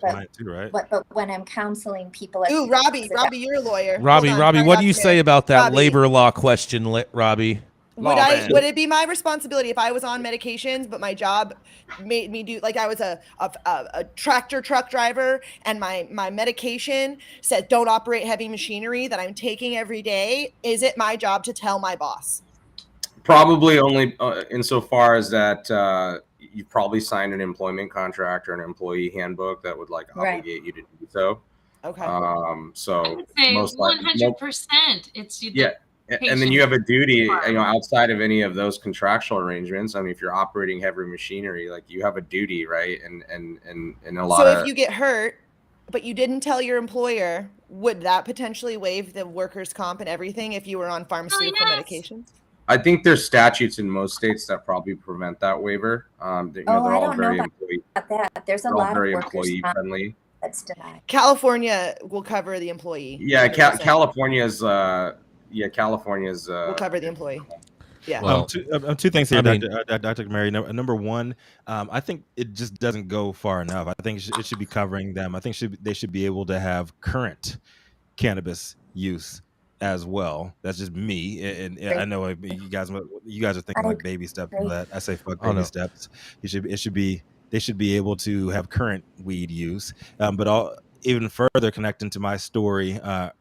but when I'm counseling people, ooh, Robbie, you're a lawyer. Robbie, what do you say about that labor law question, Robbie? Would it be my responsibility if I was on medications, but my job made me do, like I was a tractor truck driver and my medication said don't operate heavy machinery that I'm taking every day? Is it my job to tell my boss? Probably only insofar as that you've probably signed an employment contract or an employee handbook that would like obligate you to do so. Okay. So I would say most 100%. It's and then you have a duty, outside of any of those contractual arrangements. I mean, if you're operating heavy machinery, like you have a duty, right? And a lot. So if you get hurt, but you didn't tell your employer, would that potentially waive the workers' comp and everything if you were on pharmaceutical medications? I think there's statutes in most states that probably prevent that waiver. They're all very about that. There's a lot of very workers employee friendly. That's denied. California will cover the employee. Yeah, California's will cover the employee. Yeah. Well, two things here, Dr. Mary. Number one, I think it just doesn't go far enough. I think it should be covering them. I think they should be able to have current cannabis use as well. That's just me, and I know you guys are thinking like baby steps for that. I say fuck baby steps. They should be able to have current weed use. But even further connecting to my story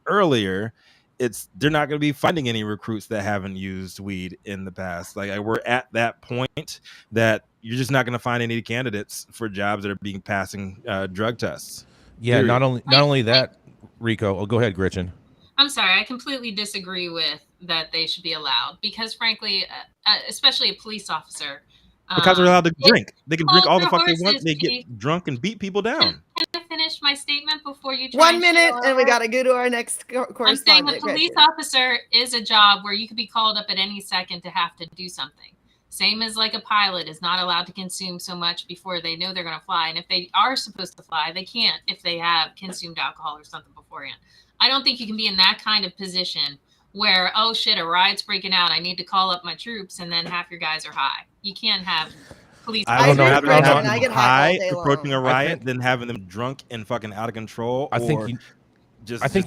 earlier, they're not going to be finding any recruits that haven't used weed in the past. Like we're at that point that you're just not going to find any candidates for jobs that are passing drug tests. Yeah, period. not only that, Rico. Oh, go ahead, Gretchen. I'm sorry, I completely disagree with that they should be allowed because, frankly, especially a police officer. Because they're allowed to drink. They can drink all the fuck they want. They get drunk and beat people down. Can I finish my statement before you try 1 minute and we got to go to our next correspondent? I'm saying a police officer is a job where you could be called up at any second to have to do something. Same as like a pilot is not allowed to consume so much before they know they're going to fly. And if they are supposed to fly, they can't if they have consumed alcohol or something beforehand. I don't think you can be in that kind of position where, oh shit, a riot's breaking out. I need to call up my troops, and then half your guys are high. You can't have police. I don't know. I get high approaching a riot than having them drunk and fucking out of control. I think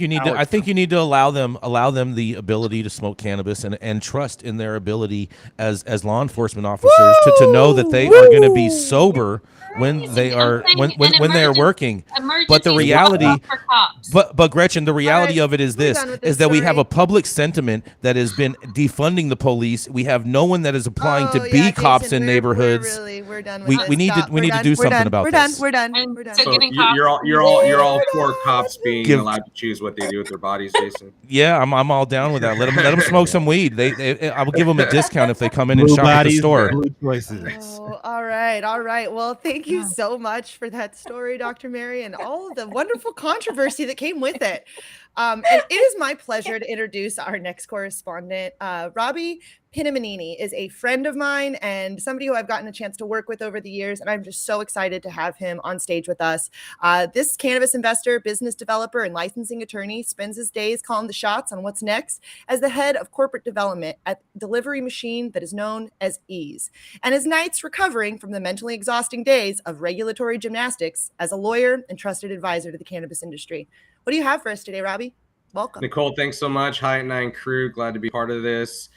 you need to allow them the ability to smoke cannabis and trust in their ability as law enforcement officers to know that they are going to be sober when they are when they are working. But the Emergencies reality, for cops. but Gretchen, the reality right, of it is we're this: done with this is that we have story. a public sentiment that has been defunding the police. We have no one that is applying to be yeah, cops Jason, in we're neighborhoods. done with We this. need Stop. to we need to do We're something done. about We're this. done. We're done. And We're done. so So giving you're cops. all for cops being Give- allowed to choose what they do with their bodies, Jason. Yeah, I'm all down with that. Let them smoke some weed. I will give them a discount if they come in and Blue shop at the bodies, store. blue choices. Oh, all right. Well, thank you so much for that story, Dr. Mary, and all of the wonderful controversy that came with it. And it is my pleasure to introduce our next correspondent. Robbie Pinamanini is a friend of mine and somebody who I've gotten a chance to work with over the years, and I'm just so excited to have him on stage with us. This cannabis investor, business developer, and licensing attorney spends his days calling the shots on what's next as the head of corporate development at delivery machine that is known as Ease, and his nights recovering from the mentally exhausting days of regulatory gymnastics as a lawyer and trusted advisor to the cannabis industry. What do you have for us today, Robbie? Welcome. Nicole, thanks so much. Hi at 9 crew. Glad to be part of this.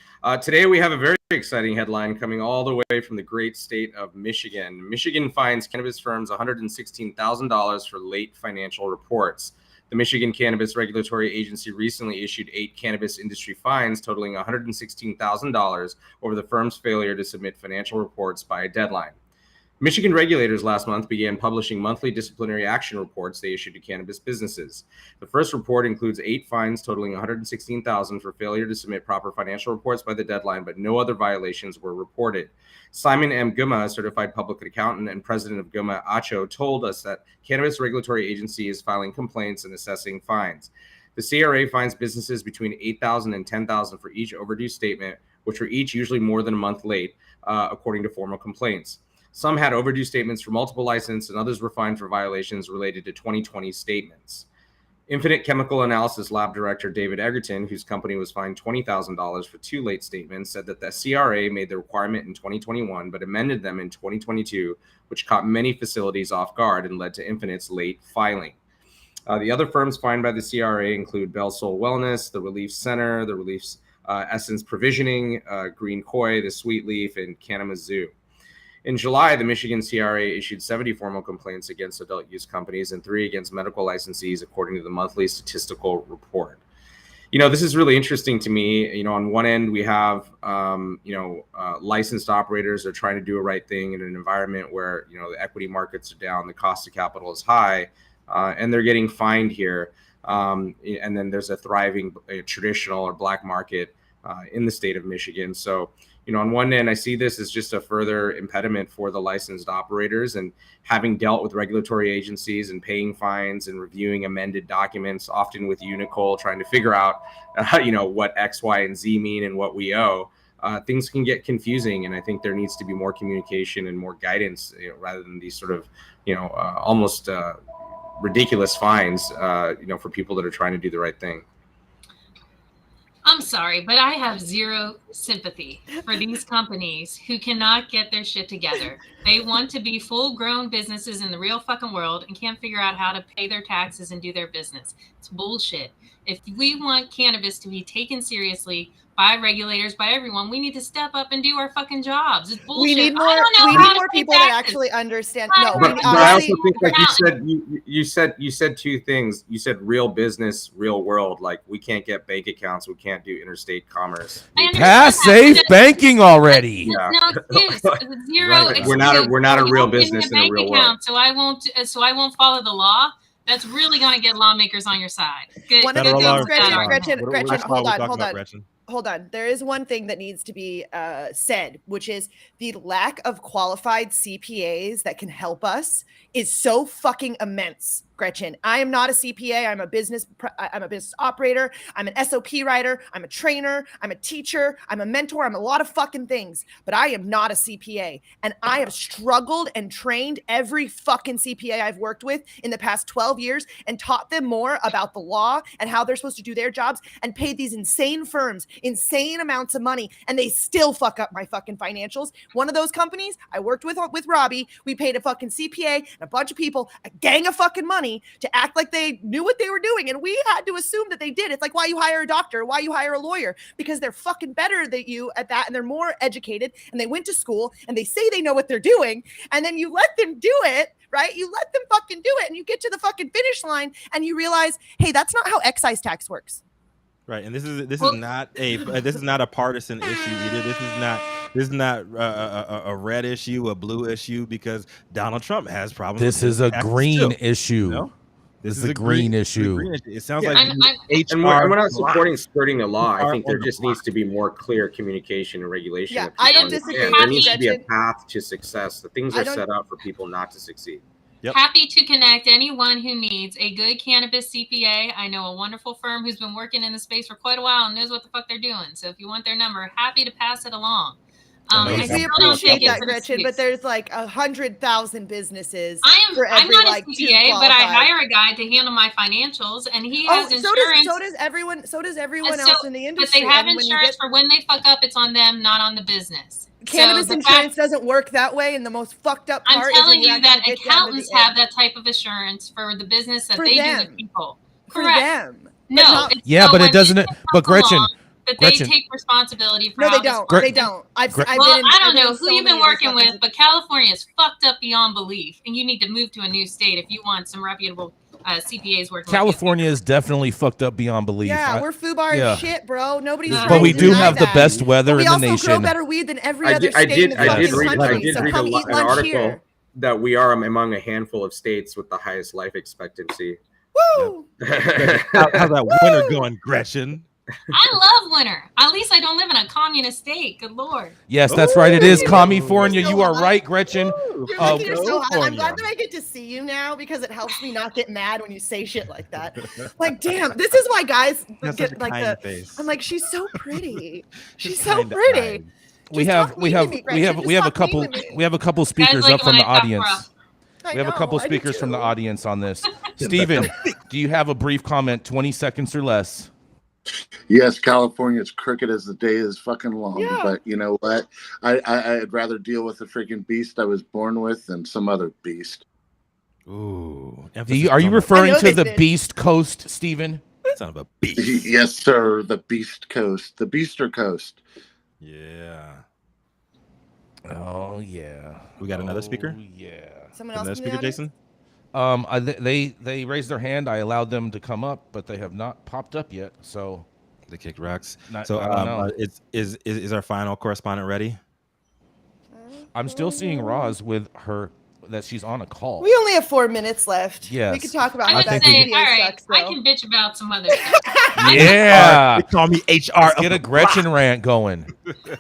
Today we have a very exciting headline coming all the way from the great state of Michigan. Michigan fines cannabis firms $116,000 for late financial reports. The Michigan Cannabis Regulatory Agency recently issued 8 cannabis industry fines totaling $116,000 over the firm's failure to submit financial reports by a deadline. Michigan regulators last month began publishing monthly disciplinary action reports they issued to cannabis businesses. The first report includes 8 fines totaling $116,000 for failure to submit proper financial reports by the deadline, but no other violations were reported. Simon M. Guma, a certified public accountant and president of Guma Acho, told us that Cannabis Regulatory Agency is filing complaints and assessing fines. The CRA fines businesses between $8,000 and $10,000 for each overdue statement, which were each usually more than a month late, according to formal complaints. Some had overdue statements for multiple licenses, and others were fined for violations related to 2020 statements. Infinite Chemical Analysis Lab Director David Egerton, whose company was fined $20,000 for 2 late statements, said that the CRA made the requirement in 2021, but amended them in 2022, which caught many facilities off guard and led to Infinite's late filing. The other firms fined by the CRA include Bell Soul Wellness, the Relief Center, the Relief Essence Provisioning, Green Koi, the Sweet Leaf, and Kalamazoo. In July, the Michigan CRA issued 70 formal complaints against adult use companies and 3 against medical licensees, according to the monthly statistical report. This is really interesting to me. On one end, we have, licensed operators are trying to do a right thing in an environment where, the equity markets are down, the cost of capital is high, and they're getting fined here. And then there's a thriving traditional or black market in the state of Michigan. So, on one end, I see this as just a further impediment for the licensed operators, and having dealt with regulatory agencies and paying fines and reviewing amended documents, often with Unicole, trying to figure out, what X, Y, and Z mean and what we owe. Things can get confusing, and I think there needs to be more communication and more guidance, rather than these sort of, almost ridiculous fines, for people that are trying to do the right thing. I'm sorry, but I have zero sympathy for these companies who cannot get their shit together. They want to be full-grown businesses in the real fucking world and can't figure out how to pay their taxes and do their business. It's bullshit. If we want cannabis to be taken seriously by regulators, by everyone, we need to step up and do our fucking jobs. It's bullshit. We need more. I We don't know how need to more pay people that taxes. actually understand. I No, don't we know. But I also honestly, think, like you said 2 things. You said real business, real world. Like, we can't get bank accounts, we can't do interstate commerce. I understand Pass that, safe but banking already. Yeah. no excuse. Zero Right. excuse. We're not a You real won't give me business in a bank real account, world. so I won't follow the law. That's really going to get lawmakers on your side. Good. one of the Federal law things, or state law? Gretchen, Which law are we talking hold about, on. Gretchen? Hold on. There is one thing that needs to be said, which is the lack of qualified CPAs that can help us is so fucking immense, Gretchen. I am not a CPA. I'm a business operator. I'm an SOP writer. I'm a trainer. I'm a teacher. I'm a mentor. I'm a lot of fucking things, but I am not a CPA. And I have struggled and trained every fucking CPA I've worked with in the past 12 years and taught them more about the law and how they're supposed to do their jobs, and paid these insane firms insane amounts of money, and they still fuck up my fucking financials. One of those companies I worked with Robbie, we paid a fucking CPA and a bunch of people a gang of fucking money to act like they knew what they were doing, and we had to assume that they did. It's like why you hire a doctor, why you hire a lawyer, because they're fucking better than you at that, and they're more educated, and they went to school, and they say they know what they're doing, and then you let them do it right? You let them fucking do it, and you get to the fucking finish line, and you realize, hey, that's not how excise tax works. Right, and this is not a partisan issue either. This is not a red issue, a blue issue, because Donald Trump has problems. This is a green issue. You know? This is a green issue. It sounds Yeah. like And we're not supporting skirting the law. I think there just needs to be more clear communication and regulation. Yeah, of people. I don't disagree. There needs to be a Gretchen. path to success. The things are set out for people not to succeed. Yep. Happy to connect anyone who needs a good cannabis CPA. I know a wonderful firm who's been working in the space for quite a while and knows what the fuck they're doing. So if you want their number, happy to pass it along. I We still don't think appreciate that, it's an Gretchen, excuse. but there's like 100,000 businesses. I'm for every, not a like, two CPA, but I qualified. hire a guy to handle my financials, and he has so insurance. so does everyone And so- else in the industry. But they have And when you insurance get- for when they fuck up, it's on them, not on the business. Cannabis So the insurance fact- doesn't work that way, and the most fucked up part I'm is telling when you actually that get down to the accountants have end. that type of assurance for the business that For they do them. with people. For Correct. them. No. not- it's Yeah, so but when it doesn't. business But comes Gretchen, along, that Gretchen. they take responsibility for No, how they this don't. works. They don't. I've Well, been in, I don't I've been know in who so you've been many of these working with, fucking- but California is fucked up beyond belief, and you need to move to a new state if you want some reputable CPAs working. California is definitely fucked up beyond belief. Yeah, we're FUBAR yeah. as shit, bro. Nobody's But trying But we to do deny have the that. best weather But in the we also grow nation. better weed than every I other did, I state did, in the I fucking did read, country. I did So read come eat an lunch article here. that we are among a handful of states with the highest life expectancy. Woo! how's that winter going, Gretchen? I love winter. At least I don't live in a communist state. Good lord. Yes, that's right. It is Ooh. California. You're You so are hot. right, Gretchen. You're Uh, making her so hot. I'm California. glad that I get to see you now because it helps me not get mad when you say shit like that. Like, damn, this is why guys That's such get a like kind the. face. I'm like, she's so pretty. She's Just so kinda pretty. eyed. we Just have talk we mean to have me, we Gretchen. have Just we have a talk mean couple to me. we have a couple Guys speakers like up it from when the I talk audience. rough. I We have a know, couple I do speakers from the too. audience on this. Steven, do you have a brief comment, 20 seconds or less? Yes, California's crooked as the day is fucking long. Yeah. But you know what? I'd rather deal with the freaking beast I was born with than some other beast. Ooh. Are you referring I know to they the did. Beast Coast, Steven? Son of a beast. Yes, sir. The Beast Coast. The Beaster Coast. Yeah. Oh yeah. We got another speaker? Oh, yeah. Someone Another else in the speaker, audience? Jason? They raised their hand. I allowed them to come up, but they have not popped up yet. So They kicked rocks. I So don't know. is our final correspondent ready? I'm still seeing Roz with her that she's on a call. We only have 4 minutes left. Yes. We could talk about I how would that say, CPA all right, sucks, I though. can bitch about some other stuff. Yeah. They call me HR. Let's get a Gretchen rant going.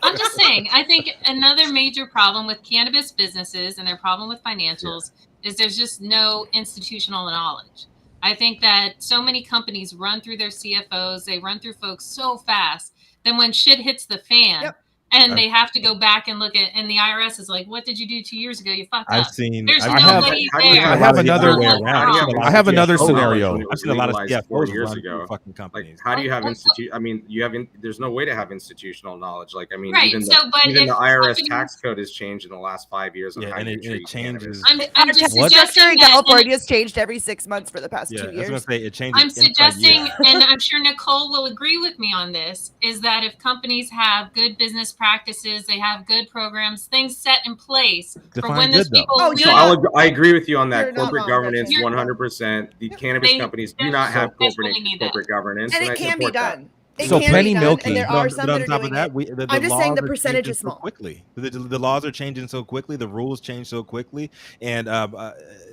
I'm just saying, I think another major problem with cannabis businesses and their problem with financials is there's just no institutional knowledge. I think that so many companies run through their CFOs, they run through folks so fast. Then when shit hits the fan, Yep. and they have to go back and look at, and the IRS is like, what did you do 2 years ago? You fucked I've up. seen. There's I have- nobody How do you there. I have a another- way What's around? wrong? I have another CFO scenario. when it I've was seen a lot of legalized 4 CFOs years run ago. through fucking Like, companies. how do you have I mean, there's no way to have institutional knowledge. Like, I mean, Right, even so, but even the if IRS companies- tax code has changed in the last 5 years on Yeah, how and you it treat changes. cannabis. I'm Our just tax structure suggesting in that, California has changed every 6 months for the past Yeah, 2 I was gonna years. say it changes. I'm inside suggesting, year. and I'm sure Nicole will agree with me on this, is that if companies have good business practices, they have good programs, things set in place for Define when those good, though. people Oh, do yeah. So I agree with you on that. You're not Corporate wrong, governance, Gretchen. 100%. The cannabis They companies do not have desperately need that. corporate governance, And I it can be support that. done. It So can Penny be done, Milky- and there But are on- some but on that are top of doing that, it. the I'm just saying laws the are percentage changing is small. so quickly. The laws are changing so quickly. The rules change so quickly, and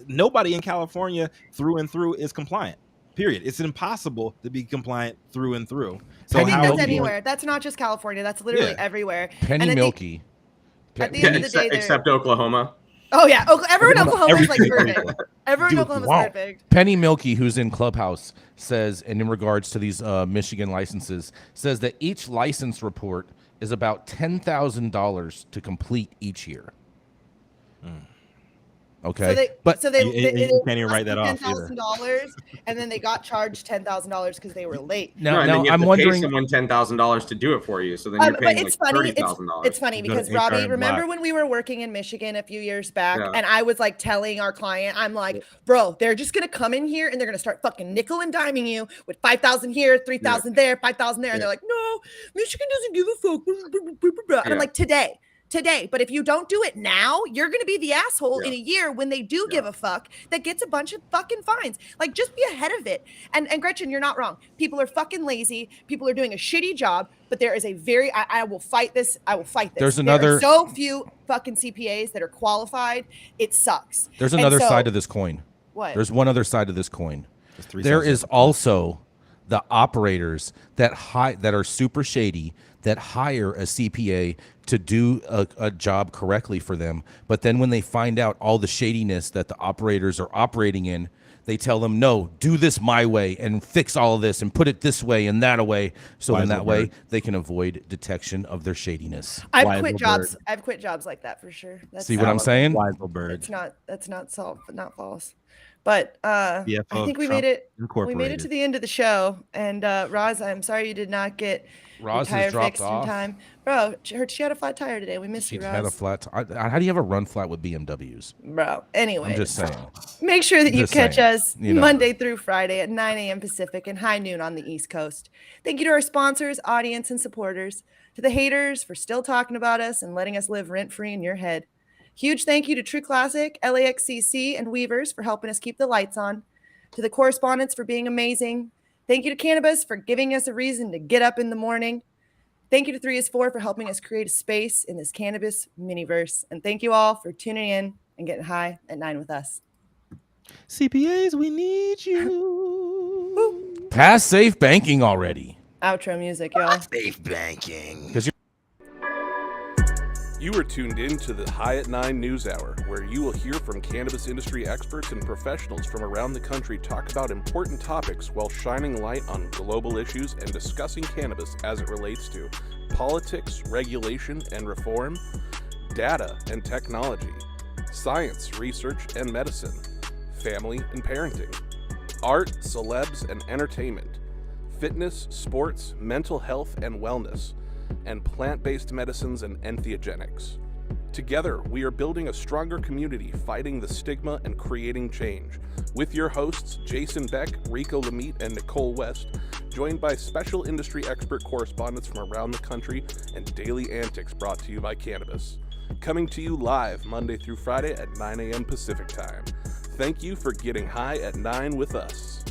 nobody in California through and through is compliant. Period. It's impossible to be compliant through and through. So Penny how That's Milky. are you- anywhere. That's not just California. That's literally Yeah. everywhere. Penny And I think- Milky. at the Yeah, end of the day, they're- except Oklahoma. Oh yeah, everyone in Oklahoma is like Everything. perfect. Everyone in Dude, Oklahoma is wow. perfect. Penny Milky, who's in Clubhouse, says, and in regards to these Michigan licenses, says that each license report is about $10,000 to complete each year. Okay, So they You can't even write that off either. $10,000, and then they got charged $10,000 because they were late. now, and then you have I'm to wondering. pay someone $10,000 to do it for you. So then you're But paying it's like funny. $30,000. It's funny You go to because HR Robbie, and remember block. when we were working in Michigan a few years back, Yeah. and I was like telling our client, I'm like, bro, they're just gonna come in here and they're gonna start fucking nickel and diming you with 5,000 here, 3,000 there, 5,000 there, and they're like, no, Michigan doesn't give a fuck. And I'm Yeah. like, today, today. But if you don't do it now, you're going to be the asshole Yeah. in a year when they do give a fuck that gets a bunch of fucking fines. Like, just be ahead of it. And Gretchen, you're not wrong. People are fucking lazy. People are doing a shitty job, but there is a very, I will fight this. I will fight this. There's There another- are so few fucking CPAs that are qualified. It sucks. There's And another so- side of this coin. What? There's one other side of this coin. three There sides is of it. also the operators that are super shady, that hire a CPA to do a job correctly for them. But then when they find out all the shadiness that the operators are operating in, they tell them, no, do this my way and fix all of this and put it this way and that away. So in that way, they can avoid detection of their shadiness. I've quit jobs. I've quit jobs like that for sure. That's See what I'm saying? It's not, that's not not false. But I think we made it. We made it to the end of the show. And Roz, I'm sorry you did not get Roz your has tire dropped fixed off. in time. Bro, she had a flat tire today. We missed She you, Roz. had a flat. How do you have a run flat with BMWs? Bro, anyway. I'm just saying. Make sure that you Just catch saying, us you know. Monday through Friday at 9 a.m. Pacific and high noon on the East Coast. Thank you to our sponsors, audience, and supporters. To the haters for still talking about us and letting us live rent-free in your head. Huge thank you to True Classic, LAXCC, and Weavers for helping us keep the lights on. To the correspondents for being amazing. Thank you to Cannabis for giving us a reason to get up in the morning. Thank you to 3 is 4 for helping us create a space in this cannabis miniverse. And thank you all for tuning in and getting high at 9 with us. CPAs, we need you. Pass safe banking already. Outro music, y'all. Safe banking. Because You are tuned in to the High at 9 News Hour, where you will hear from cannabis industry experts and professionals from around the country talk about important topics while shining light on global issues and discussing cannabis as it relates to politics, regulation and reform, data and technology, science, research and medicine, family and parenting, art, celebs and entertainment, fitness, sports, mental health and wellness, and plant-based medicines and enthogenics. Together, we are building a stronger community, fighting the stigma and creating change. With your hosts, Jason Beck, Rico Lamitte, and Nichole West, joined by special industry expert correspondents from around the country and daily antics brought to you by Cannabis. Coming to you live Monday through Friday at 9 a.m. Pacific Time. Thank you for getting high at 9 with us.